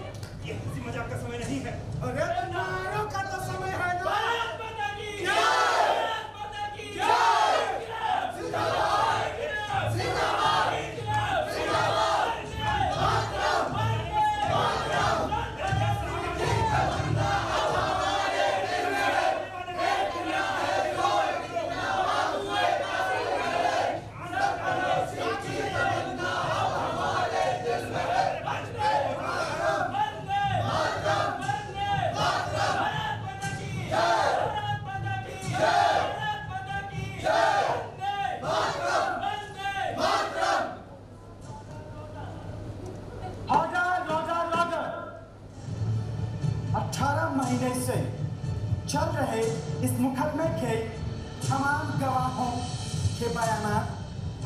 ये हंसी मजाक का समय नहीं है। अरे तो नारों का तो समय है ना। भारत माता की जय, भारत माता की जय, इंकलाब जिंदाबाद, इंकलाब जिंदाबाद, इंकलाब जिंदाबाद, मातरम, मातरम, की तमन्ना अब हमारे दिल में है, देखना है जोर कितना बाजुए कातिल में है। सरफरोशी की तमन्ना अब हमारे दिल में है, वंदे मातरम, वंदे मातरम, वंदे मातरम। भारत माता की जय, भारत माता की जय, भारत माता की जय, Vande Mataram, Vande Mataram. Order order order. 18 महीने से चल रहे इस मुकदमे के तमाम गवाहों के बयान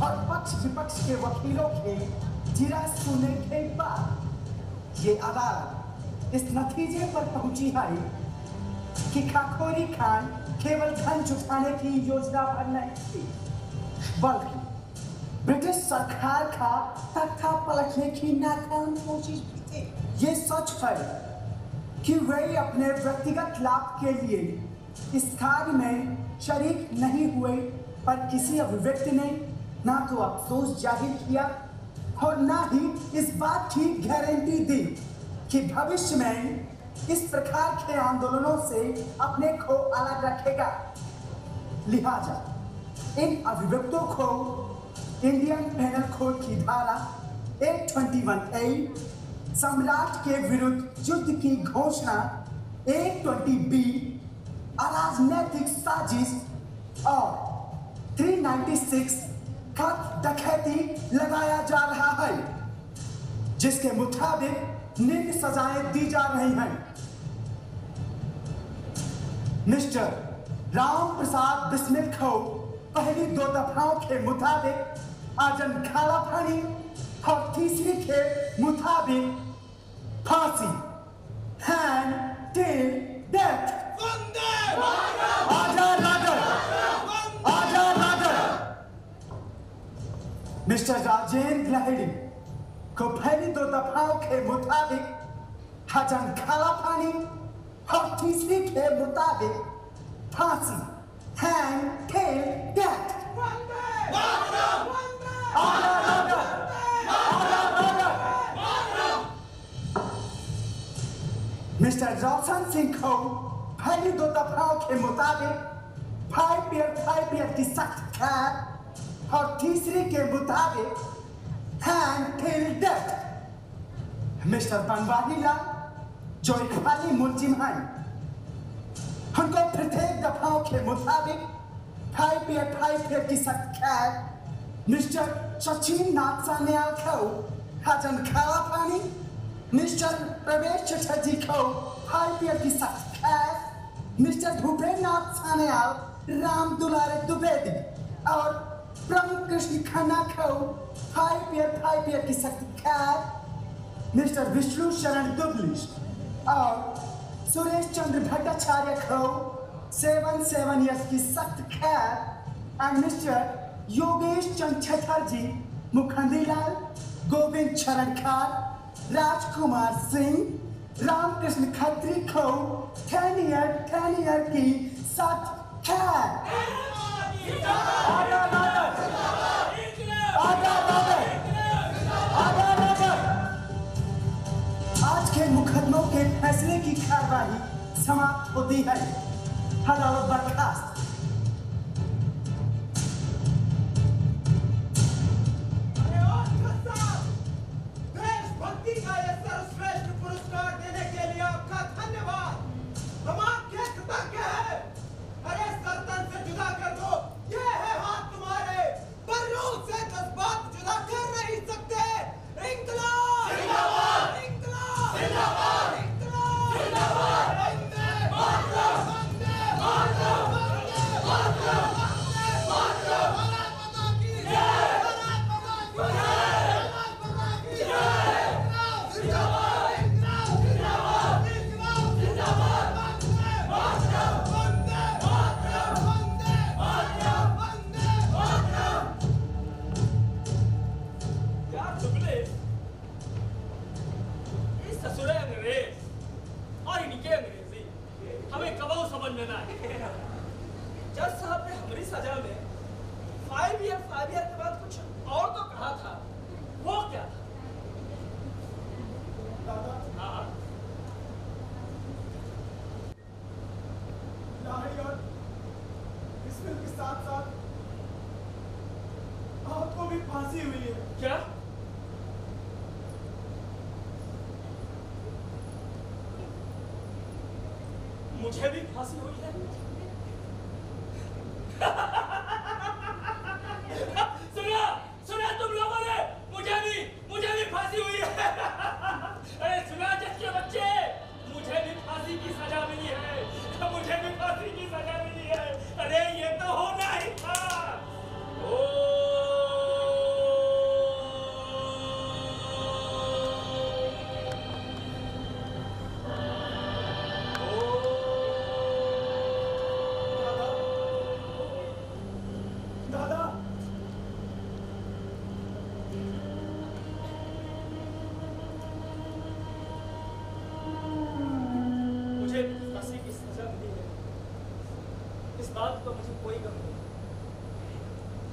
और पक्ष विपक्ष के वकीलों के जिरा सुनने के बाद ये अदालत इस नतीजे पर पहुंची है कि काकोरी खान केवल धन जुटाने की योजना पर नहीं थी, बल्कि ब्रिटिश सरकार का तख्ता पलटने की नाकाम कोशिश भी थी। ये सच है कि वे अपने व्यक्तिगत लाभ के लिए इस कार्य में शरीक नहीं हुए, पर किसी अभिव्यक्ति ने ना तो अफसोस जाहिर किया और ना ही इस बात की गारंटी दी कि भविष्य में इस प्रकार के आंदोलनों से अपने को अलग रखेगा। लिहाजा इन अभिव्यक्तों को इंडियन पेनल कोड की धारा 821A, सम्राट के विरुद्ध युद्ध की घोषणा 820B, अराजनैतिक साजिश और 396 खत डकैती लगाया जा रहा है, जिसके मुताबिक निम्न सजाएं दी जा रही हैं। मिस्टर राम प्रसाद बिस्मिल को पहली 2 दफाओं के मुताबिक आजम खाला फानी और तीसरी के मुताबिक फांसी, हैंड टिल डेथ। वंदे आजाद राजा, आजाद राजा। मिस्टर राजेंद्र लाहिड़ी को पहली 2 दफाओं के मुताबिक हजम खाला पानी और तीसरी के मुताबिक फांसी hang tell death mister Roshan Singh को पहली 2 दफाओं के मुताबिक 5 ईयर की सख्त कैद और तीसरी के मुताबिक hang till death. Mister Banwari Lal जो एक खाली मुलजिम है, उनको प्रत्येक दफाओं के मुताबिक 5 ईयर की सख्त कैद। मिस्टर सचिन नाथ सान्याल को हजम खावा पानी, मिस्टर प्रवेश चटर्जी को 5 ईयर की सख्त कैद। मिस्टर भूपेंद्र नाथ सान्याल, राम दुलारे द्विवेदी और ब्रह्म कृष्ण खन्ना को 5 ईयर की सख्त कैद। मिस्टर विष्णु शरण दुबलिश और सुरेश चंद्र भट्टाचार्य को 7 ईयर्स की सख्त कैद। एंड मिस्टर योगेश चंद्र चटर्जी, मुखंदीलाल, गोविंद शरणखार, राजकुमार सिंह, रामकृष्ण खत्री को 10 ईयर की सख्त कैद। आज के मुकदमों के फैसले की कार्रवाई समाप्त होती है। अदालत बर्खास्त। देशभक्ति का ये सर्वश्रेष्ठ पुरस्कार देने के लिए आपका धन्यवाद। हम आपके कृतज्ञ हैं। अरे सर्तन से जुदा कर दो, ये है हाथ तुम्हारे, पर रूह से जज्बात जुदा कर नहीं सकते। इंकलाब जिंदाबाद, इंकलाब जिंदाबाद, इंकलाब जिंदाबाद, वंदे मातरम, वंदे मातरम, वंदे मातरम, वंदे मातरम, भारत माता की जय, भारत माता की जय, भारत माता की जय। इंकलाब जिंदाबाद, इंकलाब जिंदाबाद, इंकलाब जिंदाबाद, वंदे मातरम, वंदे मातरम, वंदे मातरम, वंदे मातरम। यार दुबले, इस ससुरे अंग्रेज और इनके अंग्रेजी हमें कबाऊ समझ में ना आए। जज साहब ने हमारी सजा में 5 ईयर के बाद कुछ और तो कहा था, वो क्या था? हाँ, लाहौर और इस फिल्म के साथ साथ आपको भी फांसी हुई है। क्या? मुझे भी फांसी हुई है? सुना तुम लोगों ने, मुझे भी फांसी हुई है। अरे सुना जज के बच्चे, मुझे भी फांसी की सजा मिली है, मुझे भी फांसी की सजा मिली है। अरे ये तो होना ही था। दादा, मुझे फांसी की सजा मिली है, इस बात का मुझे कोई गम नहीं।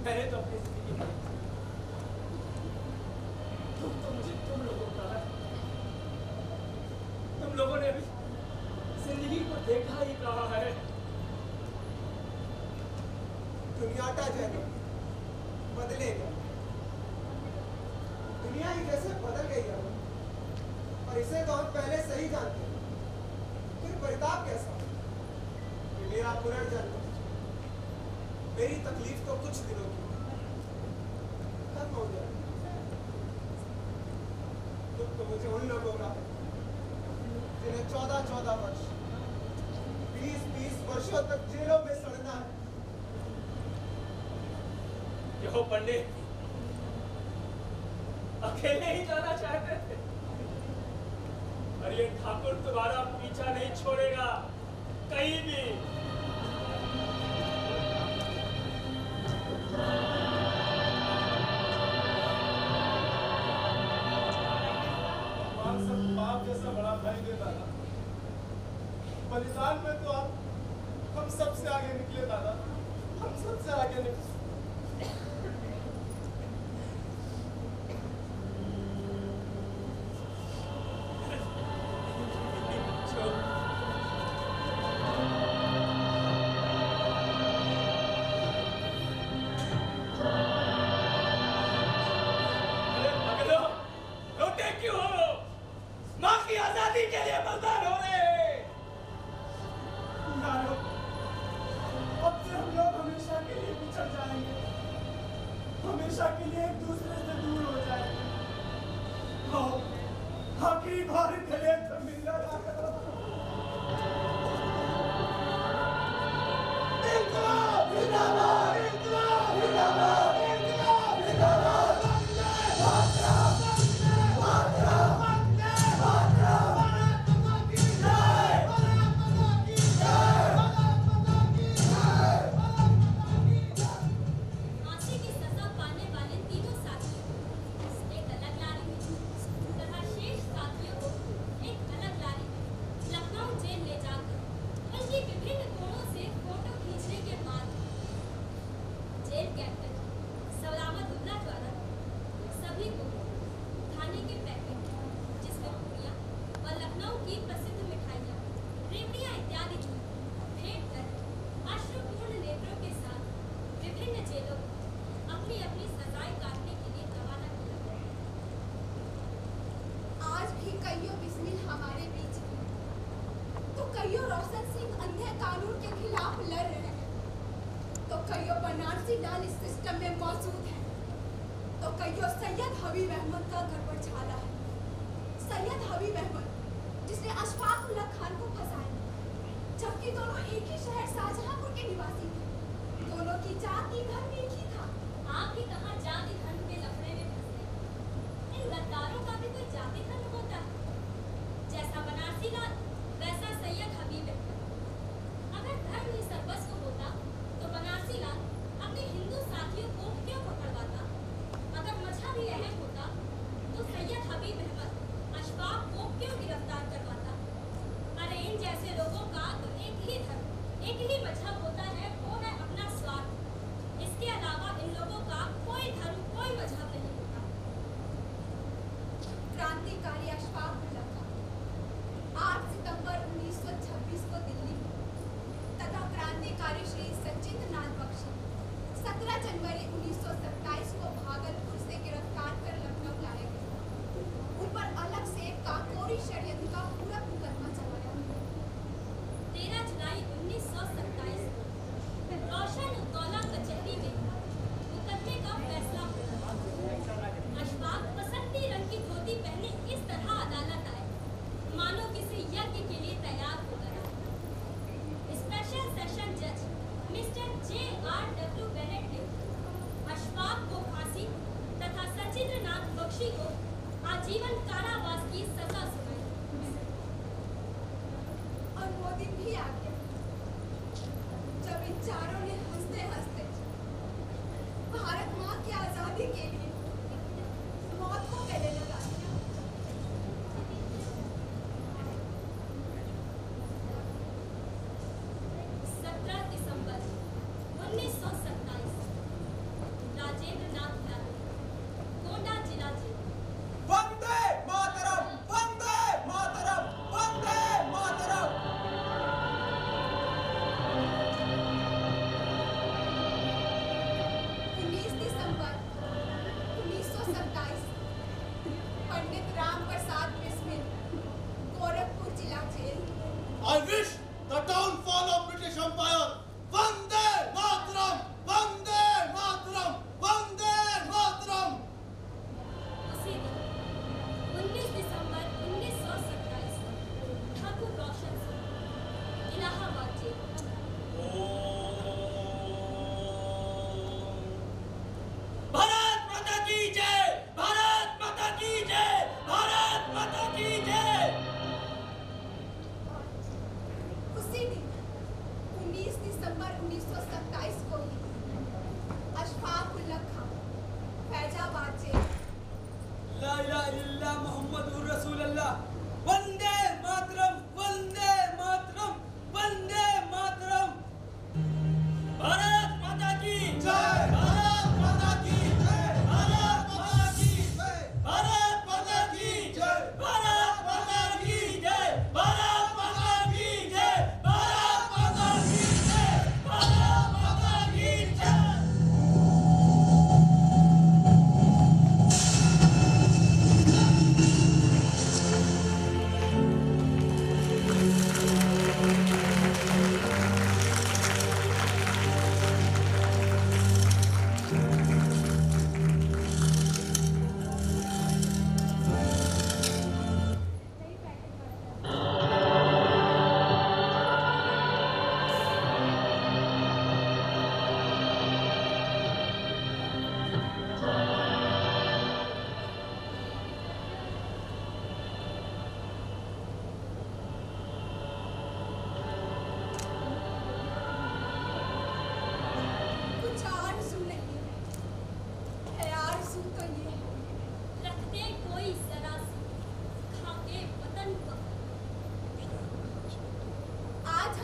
मैंने तो अपनी जिंदगी में तो मुझे तुम लोगों का है। तुम लोगों ने अभी जिंदगी को देखा ही कहा है। दुनिया का जैसे बदलेगा, दुनिया ही जैसे बदल गई है, और इसे तो हम पहले से ही जानते हैं। फिर परिताप कैसा कि मेरा पुनर्जन्म, मेरी तकलीफ तो कुछ दिनों की खत्म हो गया। दुख तो मुझे उन लोगों का है जिन्हें 14-14 वर्ष, 20-20 वर्षों तक जेलों में सड़ना है। यहो पंडित, अकेले ही जाना चाहते थे, और ये ठाकुर तुम्हारा पीछा नहीं छोड़ेगा कहीं भी। भगवान सब बाप जैसा बड़ा भाई देता था, बलिदान में तो आप हम सबसे आगे निकले दादा, हम सबसे आगे निकले।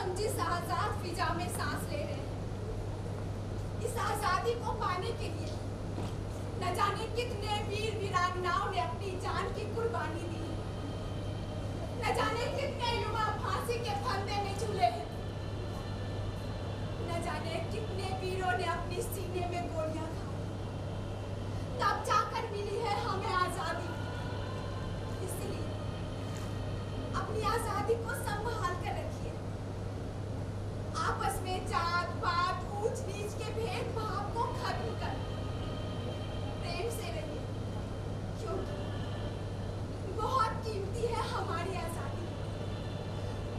हम जिस आजाद फिजा में सांस ले रहे हैं, इस आजादी को पाने के लिए न जाने कितने वीर वीरांगनाओं ने अपनी जान की कुर्बानी दी, न जाने कितने युवा फांसी के फंदे में झूले हैं, न जाने कितने वीरों ने अपनी सीने में गोलियां खाई, तब जाकर मिली है हमें आजादी। इसलिए अपनी आजादी को संभाल कर रखिए। आपस में जात पात ऊंच नीच के भेदभाव को खत्म कर प्रेम से रहिए, क्योंकि बहुत कीमती है हमारी आजादी।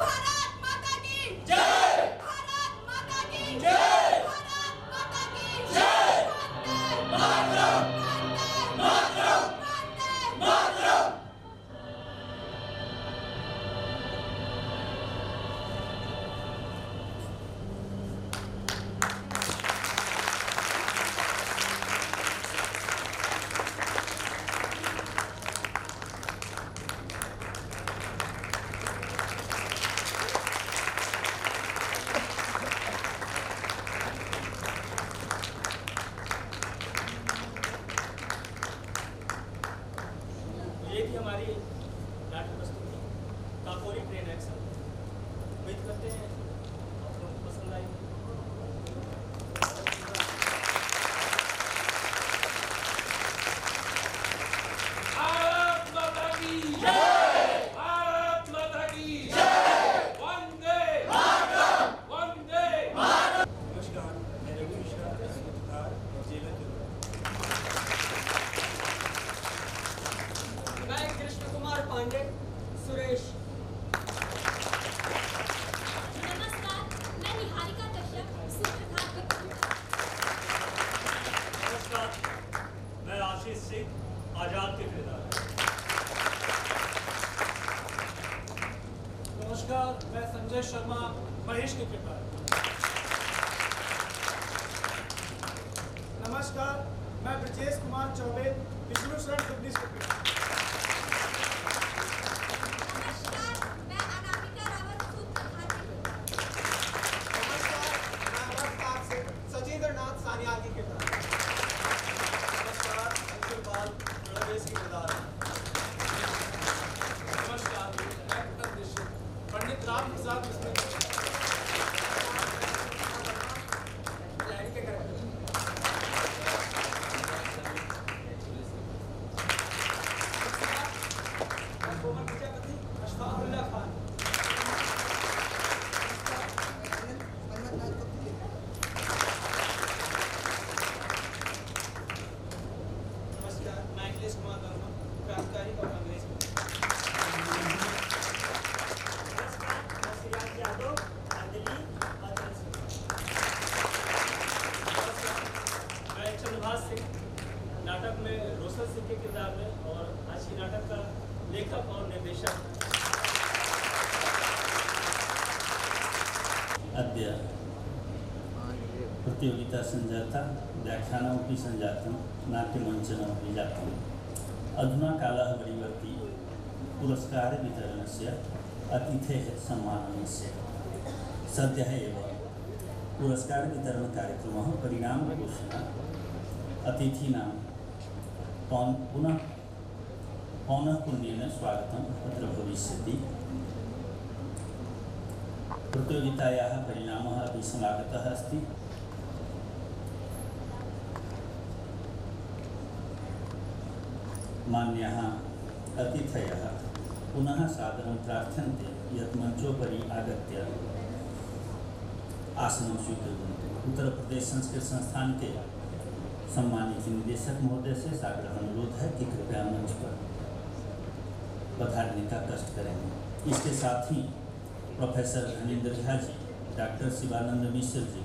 भारत माता की जय! भारत माता की जय! भारत माता की जय! वंदे मातरम! वंदे मातरम! वंदे मातरम! ये थी हमारी नाटक प्रस्तुति काकोरी ट्रेन एक्शन। उम्मीद करते हैं आप लोगों को पसंद आई। भारत माता की जय! भारत माता की जय! वंदे मातरम! वंदे मातरम! नमस्कार, मैं रघु मिश्रा, संगीतकार, जेलर मैं कृष्ण कुमार पांडे, सुरेश। नमस्कार, मैं निहारिका कश्यप, सूत्रधार। नमस्कार, मैं आशीष सिंह, आजाद के किरदार। नमस्कार, मैं संजय शर्मा, महेश के किरदार। नमस्कार, मैं ब्रजेश कुमार चौबे, विष्णु शरण सबनीस के किरदार। नमस्कार, मैं अनामिका रावत, सूत्रधार की किरदार। नमस्कार, मैं अमरताज से सजेंद्र नाथ सान्याल की किरदार। नमस्कार, अंशुल पाल, प्रवेश की किरदार। नमस्कार, एक्टर दृश्य पंडित राम प्रसाद बिस्मिल की लहरी के कैरेक्टर। मैं कोमल प्रजापति, अशफाकुल्लाह खान। नमस्कार, मैं अखिलेश कुमार वर्मा, क्रांतिकारी और कांग्रेस में। नमस्कार, मैं श्रीराम यादव, दिल्ली, अचल से। मैं चंद्रभाष सिंह, नाटक में रोशन सिंह के किरदार में और आज की नाटक का लेखक और निर्देशक। अद्य प्रतियोगिता संजाता व्याख्यानमपि संजातं नाट्यमञ्चनमपि जातम् अधुना कालः परिवर्ति पुरस्कारवितरणस्य अतिथेः सम्माननस्य सद्यः एव पुरस्कारवितरणकार्यक्रमः परिणामघोषणा अतिथीनां पौनःपुन्येन स्वागतम् अत्र भविष्यति। प्रतियोगितायाः परिणामः अपि समागतः अस्ति। मान्याः अतिथयः पुनः सादरं प्रार्थ्यन्ते यत् मञ्चोपरि आगत्य आसनं स्वीकुर्वन्तु। उत्तर प्रदेश संस्कृत संस्थान के सम्मानित निदेशक महोदय से सादर अनुरोध है कि कृपया मंच पर पधारने का कष्ट करेंगे। इसके साथ ही प्रोफेसर धनेंद्र झा जी, डॉक्टर शिवानंद मिश्र जी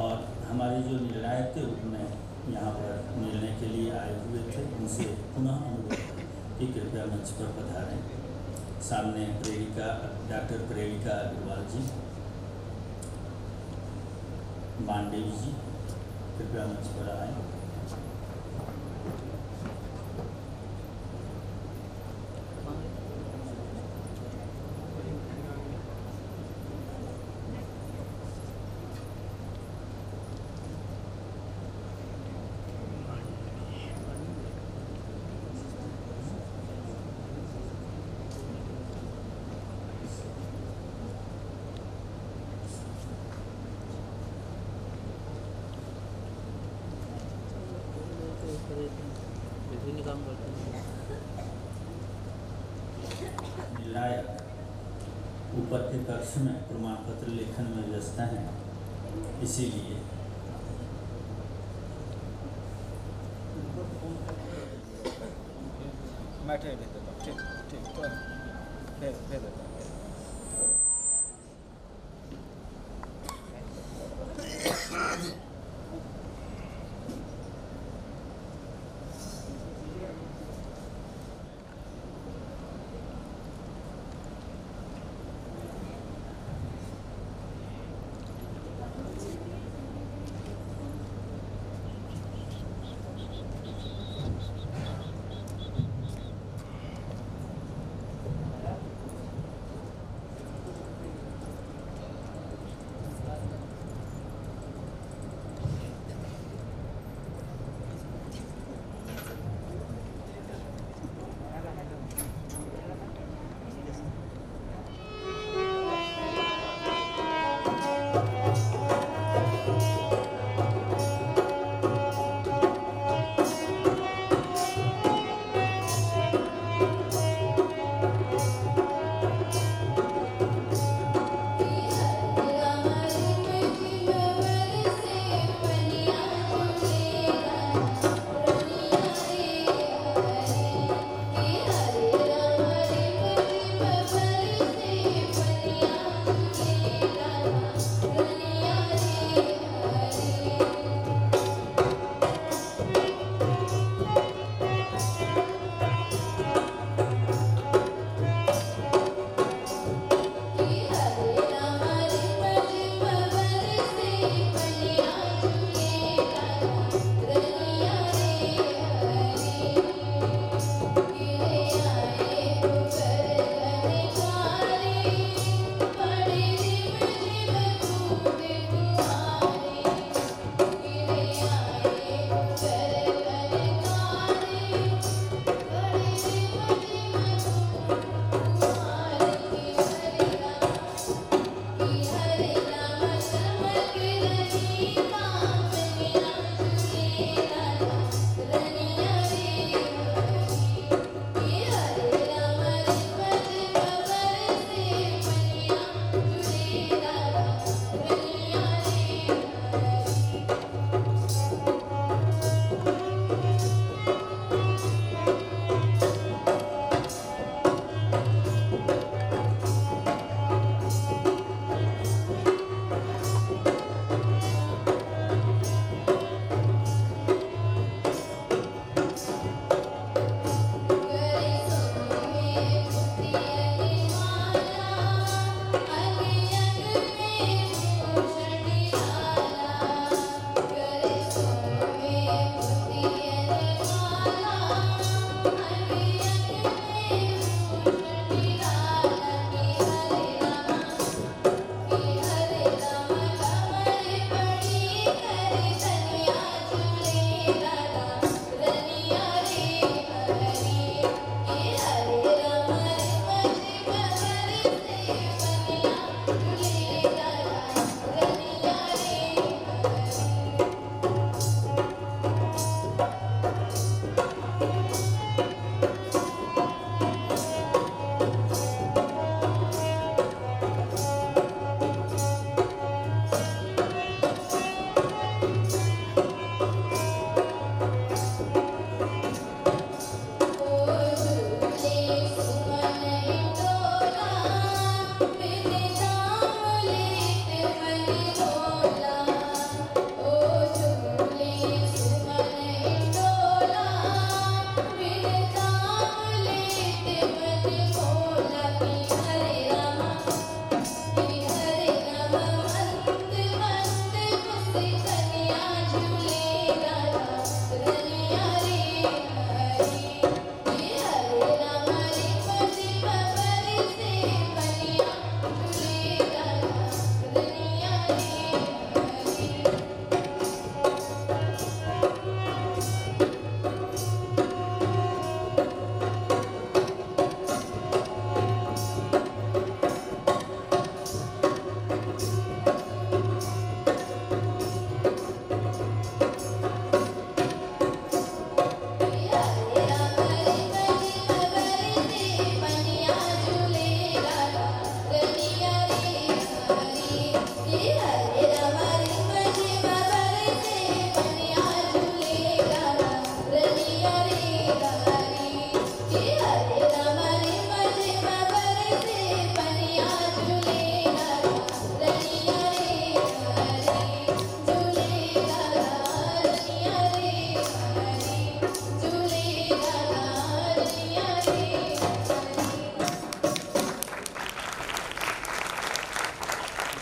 और हमारे जो निर्णायक के रूप में यहाँ पर मिलने के लिए आए हुए थे, उनसे पुनः अनुरोध है कि कृपया मंच पर पधारें। सामने डॉक्टर प्रेरिका अग्रवाल जी, मांडेव जी, कृपया मंच पर आए। वर्ष में प्रमाण पत्र लेखन में व्यस्त हैं, इसीलिए मैं भेज देता हूँ। ठीक ठीक, तो भेज देता हूँ।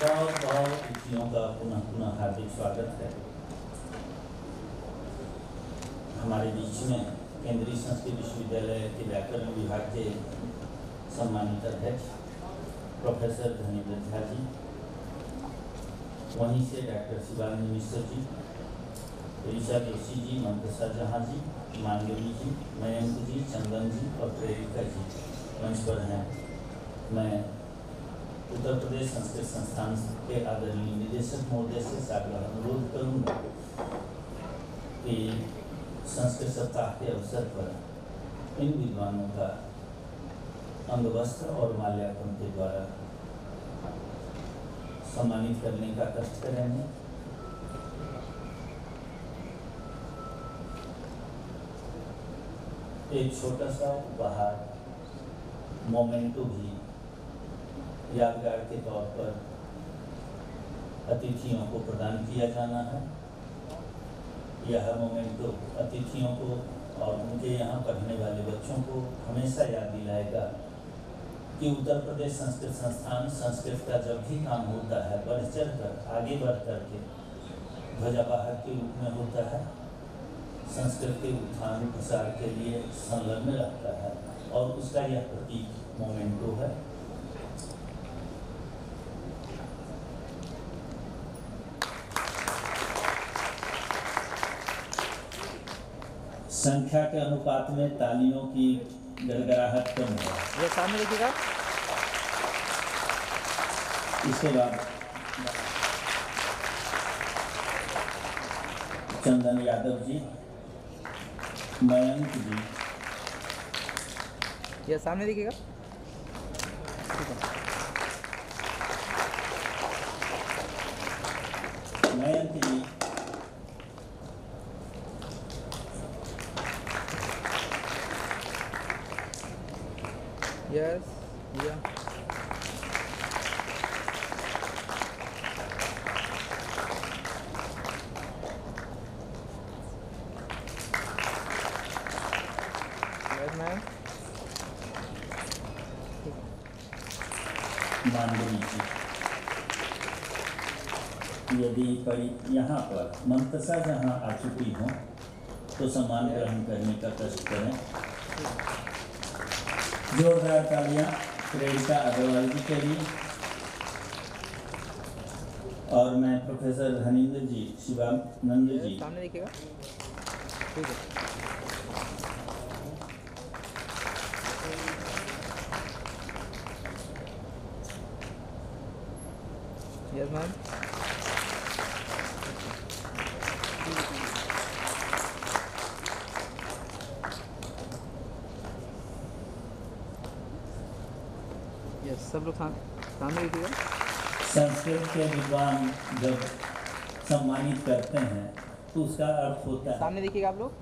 बहुत बहुत अतिथियों का पुनः पुनः हार्दिक स्वागत है। हमारे बीच में केंद्रीय संस्कृत विश्वविद्यालय के व्याकरण विभाग के सम्मानित अध्यक्ष प्रोफेसर धनीन्द्र झा जी, वहीं से डॉक्टर शिवानंद मिश्र जी, ऋषा जोशी जी, मंतसा जहाँ जी, मांगवी जी, मयंक जी, चंदन जी और प्रेरिका जी मंच पर हैं। मैं उत्तर प्रदेश संस्कृत संस्थान के आदरणीय निदेशक महोदय से सादर अनुरोध करूँगा कि संस्कृत सप्ताह के अवसर पर इन विद्वानों का अंगवस्त्र और माल्यार्पण के द्वारा सम्मानित करने का कष्ट करेंगे। एक छोटा सा उपहार मोमेंटो भी यादगार के तौर पर अतिथियों को प्रदान किया जाना है। यह मोमेंटो अतिथियों को और उनके यहाँ पढ़ने वाले बच्चों को हमेशा याद दिलाएगा कि उत्तर प्रदेश संस्कृत संस्थान संस्कृत का जब भी काम होता है बढ़ चढ़ कर आगे बढ़ कर के ध्वजावाहक के रूप में होता है, संस्कृत के उत्थान प्रसार के लिए संलग्न रहता है और उसका यह प्रतीक मोमेंटो है। संख्या के अनुपात में तालियों की गड़गड़ाहट कम है। ये सामने देखिएगा। इसके बाद चंदन यादव जी, मयंक जी, ये सामने देखिएगा। मयंक जी, यस या मांडवी जी, यदि पड़ी यहाँ पर मंतसा जहाँ आ चुकी हों तो सम्मान ग्रहण करने का कष्ट करें। जोरदार तालियां प्रेरिका अग्रवाल जी के लिए। और मैं प्रोफेसर धनीन्द्र जी, शिवानंद जी, सामने देखिएगा। ठीक है। Yes ma'am. यस, सब लोग सामने देखिएगा। संस्कृत के विद्वान जब सम्मानित करते हैं तो उसका अर्थ होता है। सामने देखिएगा आप लोग।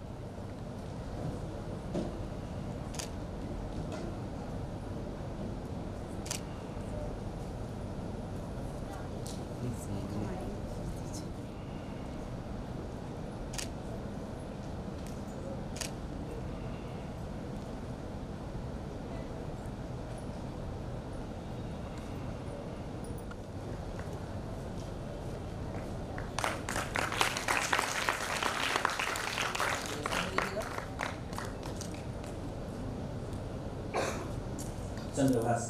चंद्रभाष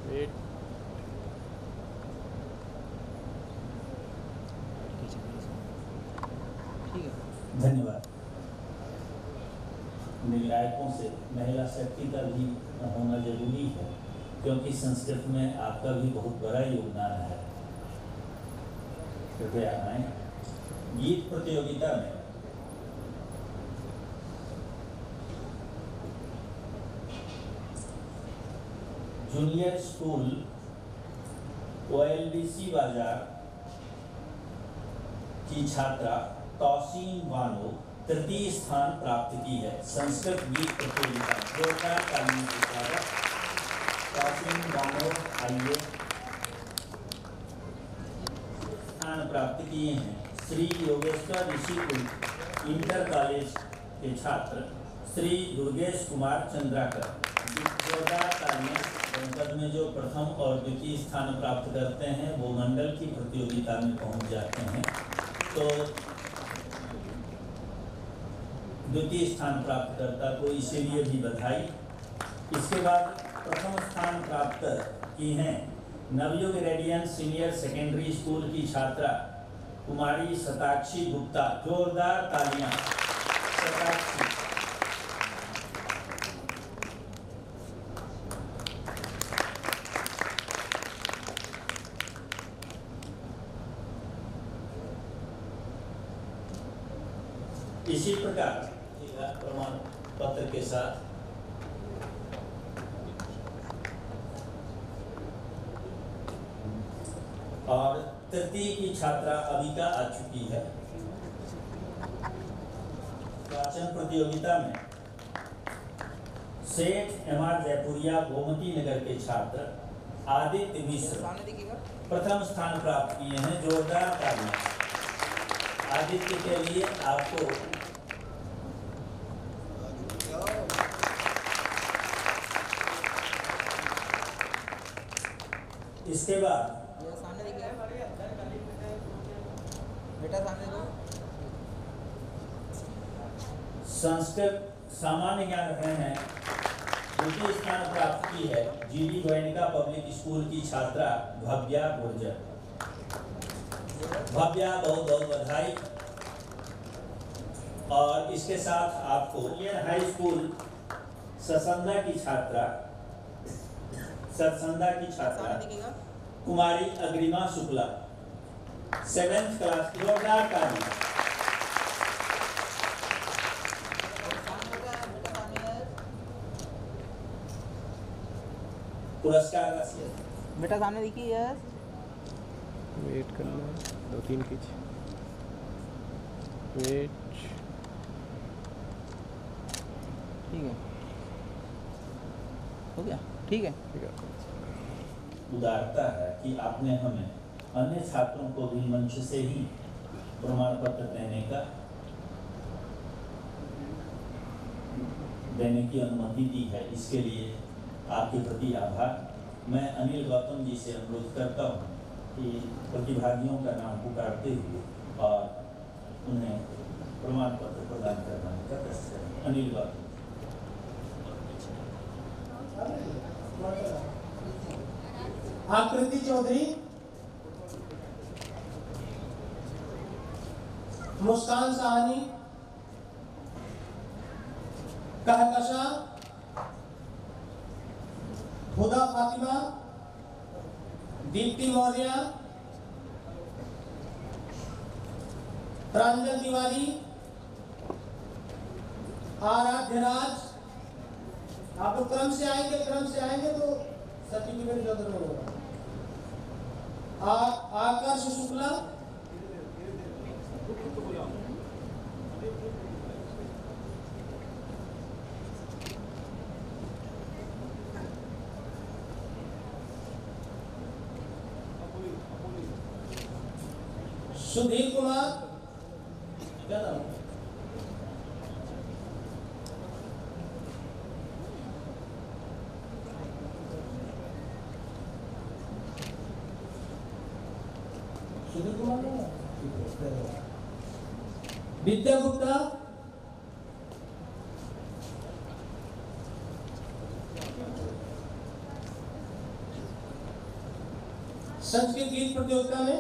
जी, धन्यवाद। निर्णायकों से महिला शक्ति का भी होना जरूरी है क्योंकि संस्कृत में आपका भी बहुत बड़ा योगदान है। कृपया आए। गीत प्रतियोगिता में जूनियर स्कूल OLBC बाजार की छात्रा तौसीन बानो तृतीय स्थान प्राप्त की है संस्कृत गीत प्रतियोगिता। जोरदार तालियों के साथ कासिम दामोद आइए। स्थान प्राप्त किए हैं श्री योगेश्वर ऋषिकुल इंटर कॉलेज के छात्र श्री दुर्गेश कुमार चंद्राकर। जोरदार तालियां। जनपद में जो प्रथम और द्वितीय स्थान प्राप्त करते हैं वो मंडल की प्रतियोगिता में पहुंच जाते हैं। तो द्वितीय स्थान प्राप्त करता तो इसीलिए भी बधाई। इसके बाद प्रथम स्थान प्राप्त की हैं Navyug radiance senior secondary school की छात्रा कुमारी शताक्षी गुप्ता। जोरदार तालियां। शताक्षी इसी प्रकार प्रमाण पत्र के साथ और तृतीय की छात्रा अविका आ चुकी है। वाचन प्रतियोगिता में सेठ एमआर जयपुरिया गोमती नगर के छात्र आदित्य मिश्र प्रथम स्थान प्राप्त किए हैं। जोरदार तालियां। आदित्य के लिए आपको इसके बाद बेटा सामने दो। संस्कृत सामान्य ज्ञान रहे हैं द्वितीय स्थान प्राप्त की है जीडी गोयनका पब्लिक स्कूल की छात्रा भव्या गुर्जर। भव्या बहुत बहुत बधाई। और इसके साथ आपको हाई स्कूल ससंदा की छात्रा कुमारी अग्रिमा शुक्ला 7th क्लास। जोरदार तालियां। पुरस्कार राशि बेटा सामने देखिए। यस वेट करना 2-3 खींच वेट। ठीक है हो गया। ठीक है उदारता है कि आपने हमें अन्य छात्रों को भी मंच से ही प्रमाण पत्र देने की अनुमति दी है। इसके लिए आपके प्रति आभार। मैं अनिल गौतम जी से अनुरोध करता हूँ कि प्रतिभागियों का नाम पुकारते हुए और उन्हें प्रमाण पत्र प्रदान करवाने का प्रयास करें। अनिल गौतम। आकृति चौधरी, मुस्कान साहनी, कहकशा, हुदा फातिमा, दीप्ति मौर्य, प्रांजल तिवारी, आराध्य राज। आप लोग क्रम से आएंगे तो सर्टिफिकेट जरूर होगा। आकर्ष शुक्ला, सुधीर कुमार, क्या नाम? सुधीर कुमार विद्या गुप्ता, संस्कृत गीत प्रतियोगिता में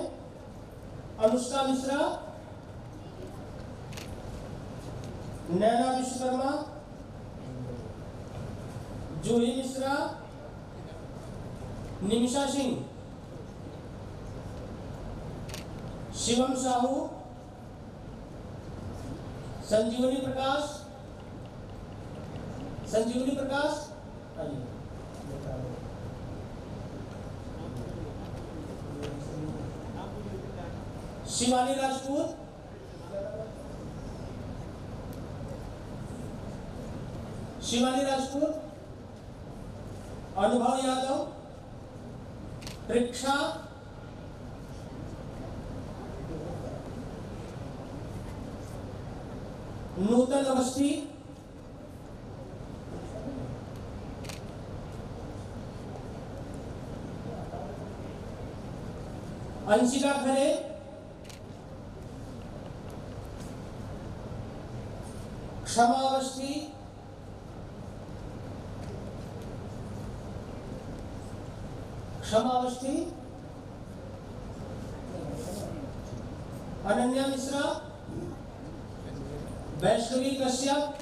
अनुष्का मिश्रा, नैना विश्वकर्मा, जूही मिश्रा, निमिषा सिंह, शिवम साहू, संजीवनी प्रकाश, शिवानी राजपूत, शिवानी राजपूत, अनुभव यादव, प्रेक्षा, नूतन अवस्थी, अंशिका खरे, क्षमा अवस्थी, अनन्या मिश्रा, वैष्णवी कश्यप,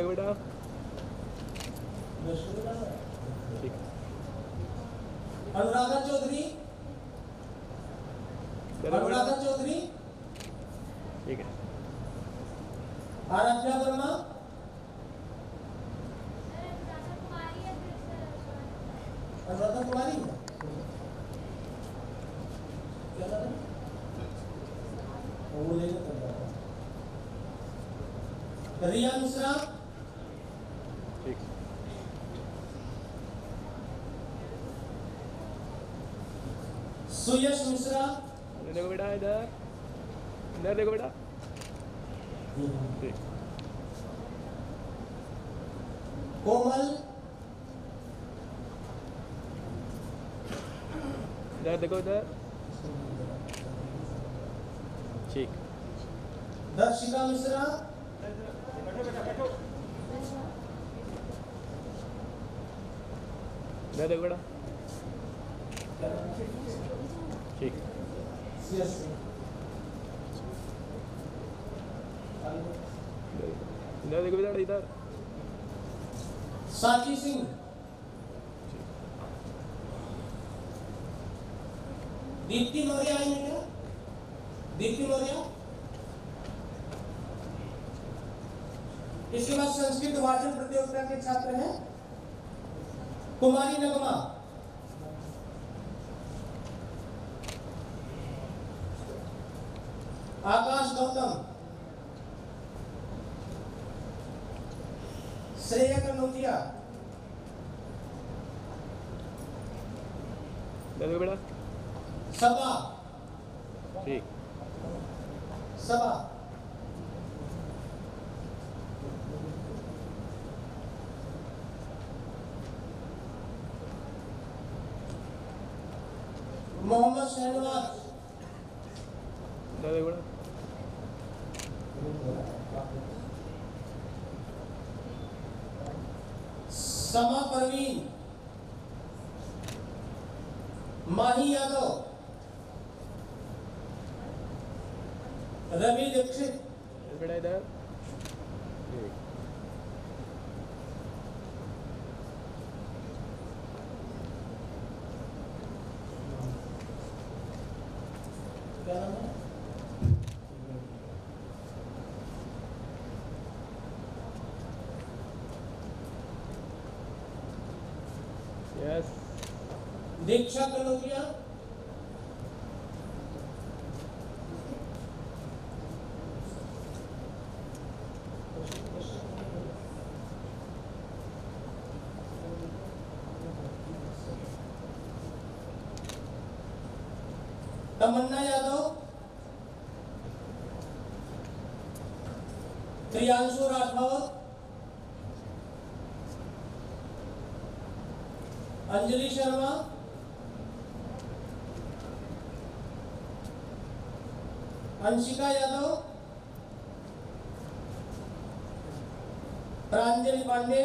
बेटा अनुराधा चौधरी, ठीक है। आराध्या वर्मा, अनुराधा कुमारी, रिया मिश्रा, ठीक। सुयश मिश्रा, देखो बेटा, इधर देखो बेटा, ठीक। कोमल, इधर देखो, इधर, ठीक। दर्शिका मिश्रा, इधर देखो बेटा, ठीक। इधर देखो बेटा, इधर, साची सिंह, दीप्ति मौर्य आई है क्या? दीप्ति मौर्य। इसके बाद संस्कृत वाचन प्रतियोगिता के छात्र हैं कुमारी नगमा, आकाश गौतम, श्रेया कनौजिया, देखो बेटा, सबा, ठीक। सबा, मोहम्मद शहनवाज, देखो बेटा, समा परवीन, माही यादव, रवि दीक्षित, बेटा इधर, ठीक। क्या नाम है? यस। दीक्षा कनौजिया, तमन्ना यादव, प्रियांशु राठौर, अंजलि शर्मा, अंशिका यादव, प्रांजलि पांडे,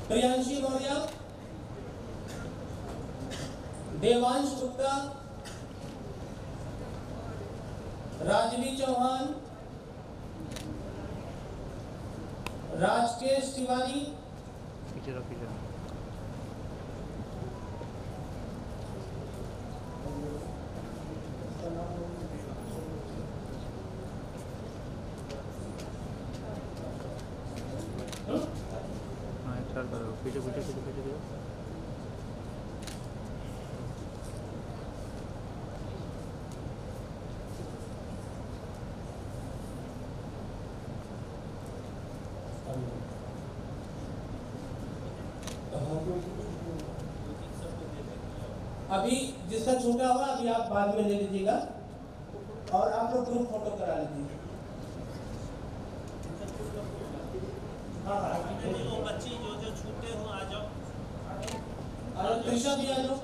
प्रियांशी मौर्य, देवांश गुप्ता, राजवी चौहान, राजकेश तिवारी, पीछे पीछे पीछे पीछे अभी जिसका छूटा हुआ अभी आप बाद में ले लीजिएगा और आप लोग ग्रुप फोटो करा लीजिए। वो बच्ची जो छूटे हो आ जाओ। और त्रिशा भी आ जाओ।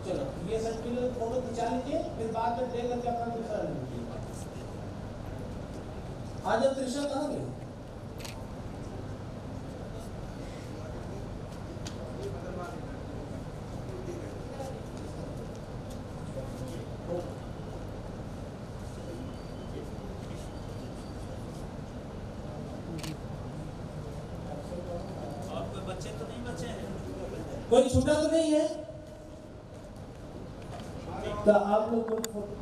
चलो ये सब के लिए फोटो खिंचा लीजिए, फिर बाद में देख करके अपना दूसरा ले लीजिए। आज त्रिशा कहाँ गई? और कोई बच्चे तो नहीं बचे हैं? कोई छूटा तो नहीं है? तो आप लोग ग्रुप फोटो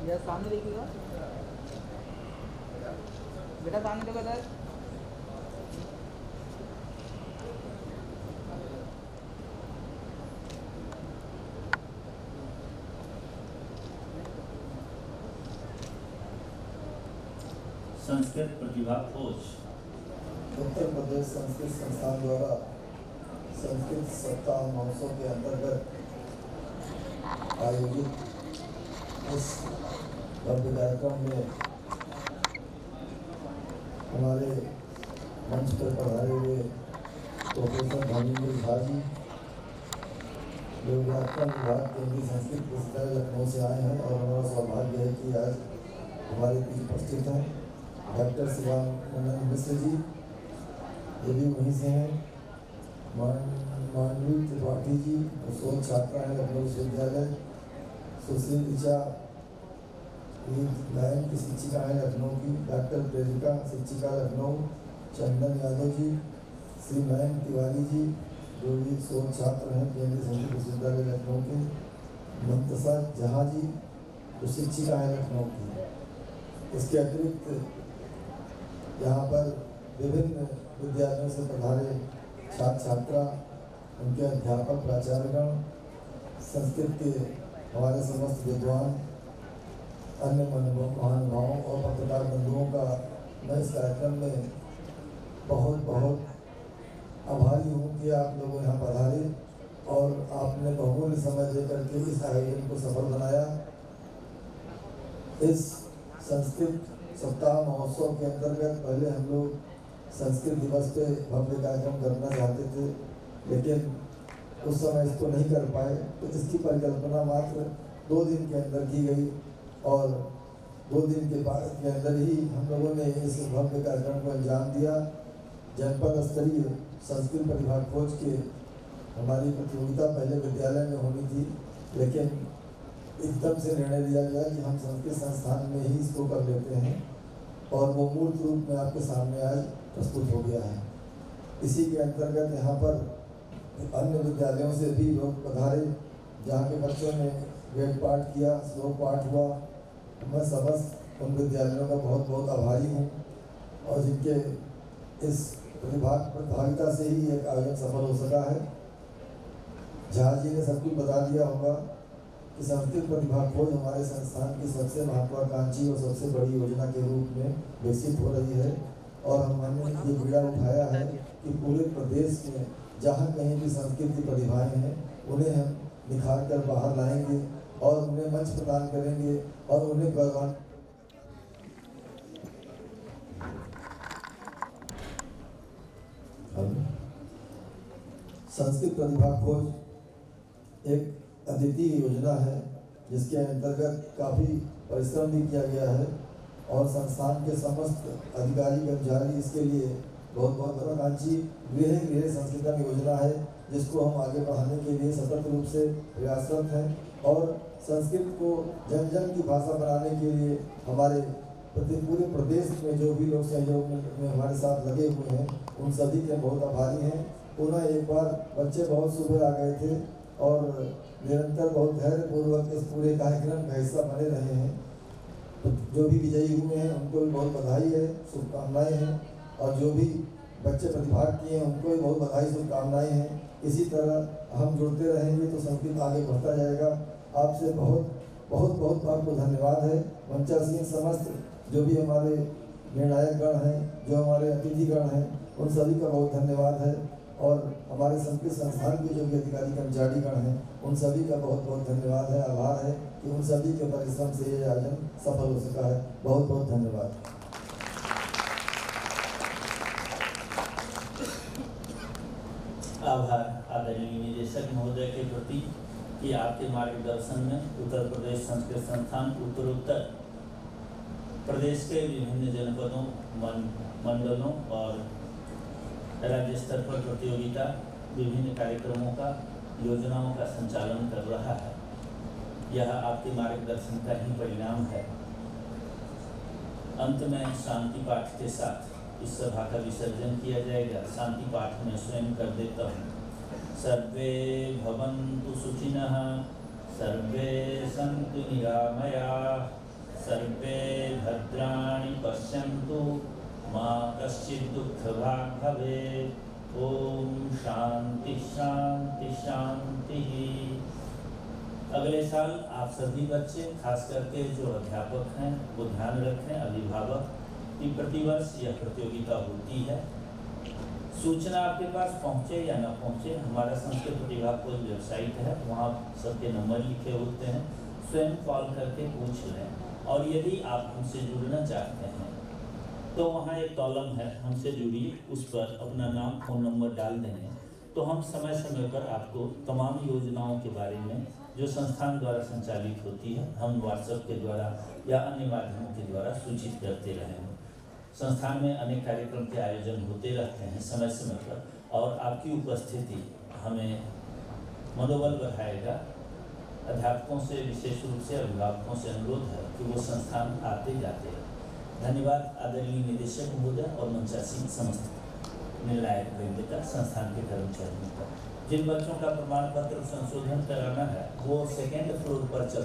यह सामने देखिएगा बेटा, सामने देखो इधर। संस्कृत प्रतिभा खोज उत्तर प्रदेश संस्कृत संस्थान द्वारा संस्कृत सप्ताह महोत्सव के अंतर्गत आयोजित इस भव्य कार्यक्रम में हमारे मंच पर पधारे हुए प्रोफेसर धर्मेंद्र झा जी, जो व्याकरण विभाग केंद्रीय संस्कृत विश्वविद्यालय लखनऊ से आए हैं, और हमारा सौभाग्य है कि आज हमारे बीच उपस्थित हैं डॉक्टर शिवानंद मिश्र जी, ये भी वहीं से हैं। मानवी त्रिपाठी जी शोध छात्रा है लखनऊ विश्वविद्यालय। सुश्री ऋचा गायन की शिक्षिका है लखनऊ की। डॉक्टर प्रेरिका शिक्षिका लखनऊ। चंदन यादव जी, श्री मयंक तिवारी जी जो भी शोध छात्र हैं केंद्रीय संस्कृत विश्वविद्यालय लखनऊ के। मुंतसा जहाँ जी जो शिक्षिका है लखनऊ की। इसके अतिरिक्त यहाँ पर विभिन्न विद्यालयों से पधारे छात्र छात्रा, उनके अध्यापक प्राचार्यगण, संस्कृत के हमारे समस्त विद्वान, अन्य महानुभावों और पत्रकार बंधुओं का मैं इस कार्यक्रम में बहुत बहुत आभारी हूँ कि आप लोग यहाँ पधारे और आपने बहुमूल्य समय देकर के इस आयोजन को सफल बनाया। इस संस्कृत सप्ताह महोत्सव के अंतर्गत पहले हम लोग संस्कृत दिवस पे भव्य कार्यक्रम करना चाहते थे, लेकिन उस समय इसको नहीं कर पाए, तो इसकी परिकल्पना मात्र 2 दिन के अंदर की गई और 2 दिन के बाद के अंदर ही हम लोगों ने इस भव्य कार्यक्रम को अंजाम दिया। जनपद स्तरीय संस्कृत प्रतिभा खोज के हमारी प्रतियोगिता पहले विद्यालय में होनी थी, लेकिन एकदम से निर्णय लिया गया कि हम संस्कृत संस्थान में ही इसको कर लेते हैं, और वो मूर्त रूप में आपके सामने आज प्रस्तुत हो गया है। इसी के अंतर्गत यहाँ पर अन्य विद्यालयों से भी लोग पधारे, जहाँ के बच्चों ने वेद पाठ किया, श्लोक पाठ हुआ। मैं समस्त उन विद्यालयों का बहुत बहुत आभारी हूँ, और जिनके इस प्रतिभागिता से ही एक आयोजन सफल हो सका है। झा जी ने सब कुछ बता दिया होगा कि संस्कृत प्रतिभा खोज हमारे संस्थान की सबसे महत्वाकांक्षी और सबसे बड़ी योजना के रूप में विकसित हो रही है, और हमने ये बीड़ा उठाया है कि पूरे प्रदेश में जहाँ कहीं भी संस्कृत की प्रतिभाएं हैं उन्हें हम निखार कर बाहर लाएंगे और उन्हें मंच प्रदान करेंगे और उन्हें गौरवान्वित संस्कृत प्रतिभा खोज एक अद्वितीय योजना है जिसके अंतर्गत काफ़ी परिश्रम भी किया गया है और संस्थान के समस्त अधिकारी कर्मचारी इसके लिए बहुत बहुत महत्वाकांक्षी गृह गृह संस्कृतम योजना है जिसको हम आगे बढ़ाने के लिए सतत रूप से प्रयासरत हैं और संस्कृत को जन जन की भाषा बनाने के लिए हमारे पूरे प्रदेश में जो भी लोग सहयोग में हमारे साथ लगे हुए हैं उन सभी के बहुत आभारी हैं। पुनः एक बार बच्चे बहुत सुबह आ गए थे और निरंतर बहुत धैर्यपूर्वक इस पूरे कार्यक्रम का हिस्सा बने रहे हैं। तो जो भी विजयी हुए हैं उनको भी बहुत बधाई है, शुभकामनाएँ हैं और जो भी बच्चे प्रतिभाग किए हैं उनको भी बहुत बधाई शुभकामनाएँ हैं। इसी तरह हम जुड़ते रहेंगे तो संस्कृत आगे बढ़ता जाएगा। आपसे बहुत बहुत बहुत आपको धन्यवाद है। मंचासीन समस्त जो भी हमारे निर्णायक गण हैं, जो हमारे अतिथिगण हैं, उन सभी का बहुत धन्यवाद है और हमारे संस्कृत संस्थान के जो भी अधिकारी कर्मचारी गण हैं उन सभी का बहुत बहुत धन्यवाद है, आभार है कि उन सभी के परिश्रम से ये आयोजन सफल हो सका है। बहुत बहुत धन्यवाद। आभार आदरणीय निदेशक महोदय के प्रति कि आपके मार्गदर्शन में उत्तर प्रदेश संस्कृत संस्थान उत्तरोत्तर प्रदेश के विभिन्न जनपदों मंडलों और राज्य स्तर पर प्रतियोगिता विभिन्न कार्यक्रमों का योजनाओं का संचालन कर रहा है। यह आपके मार्गदर्शन का ही परिणाम है। अंत में शांति पाठ के साथ इस सभा का विसर्जन किया जाएगा। शांति पाठ में स्वयं कर देता हूँ। सर्वे भवन्तु सुखिनः, सर्वे सन्तु निरामयाः, सर्वे भद्राणि पश्यन्तु, मा कश्चित् दुःखभाग् भवेत्। ओम शांति शांति शांति। अगले साल आप सभी बच्चे, खास करके जो अध्यापक हैं, वो ध्यान रखें, अभिभावक, कि प्रतिवर्ष यह प्रतियोगिता होती है। सूचना आपके पास पहुंचे या न पहुंचे, हमारा संस्कृत प्रतिभा खोज वेबसाइट है, वहाँ सबके नंबर लिखे होते हैं। स्वयं कॉल करके पूछ लें और यदि आप हमसे जुड़ना चाहते हैं तो वहाँ एक कॉलम है, हमसे जुड़िए, उस पर अपना नाम, फ़ोन नंबर डाल देंगे तो हम समय समय पर आपको तमाम योजनाओं के बारे में जो संस्थान द्वारा संचालित होती है, हम व्हाट्सएप के द्वारा या अन्य माध्यमों के द्वारा सूचित करते रहेंगे। संस्थान में अनेक कार्यक्रम के आयोजन होते रहते हैं समय समय पर और आपकी उपस्थिति हमें मनोबल बढ़ाएगा। अध्यापकों से, विशेष रूप से अभिभावकों से अनुरोध है कि वो संस्थान आते जाते हैं। धन्यवाद आदरणीय निदेशक महोदय और मंचासीन समस्त निर्णायक वृंद का, संस्थान के कर्मचारियों का। जिन बच्चों का प्रमाण पत्र संशोधन कराना है वो 2nd फ्लोर पर चल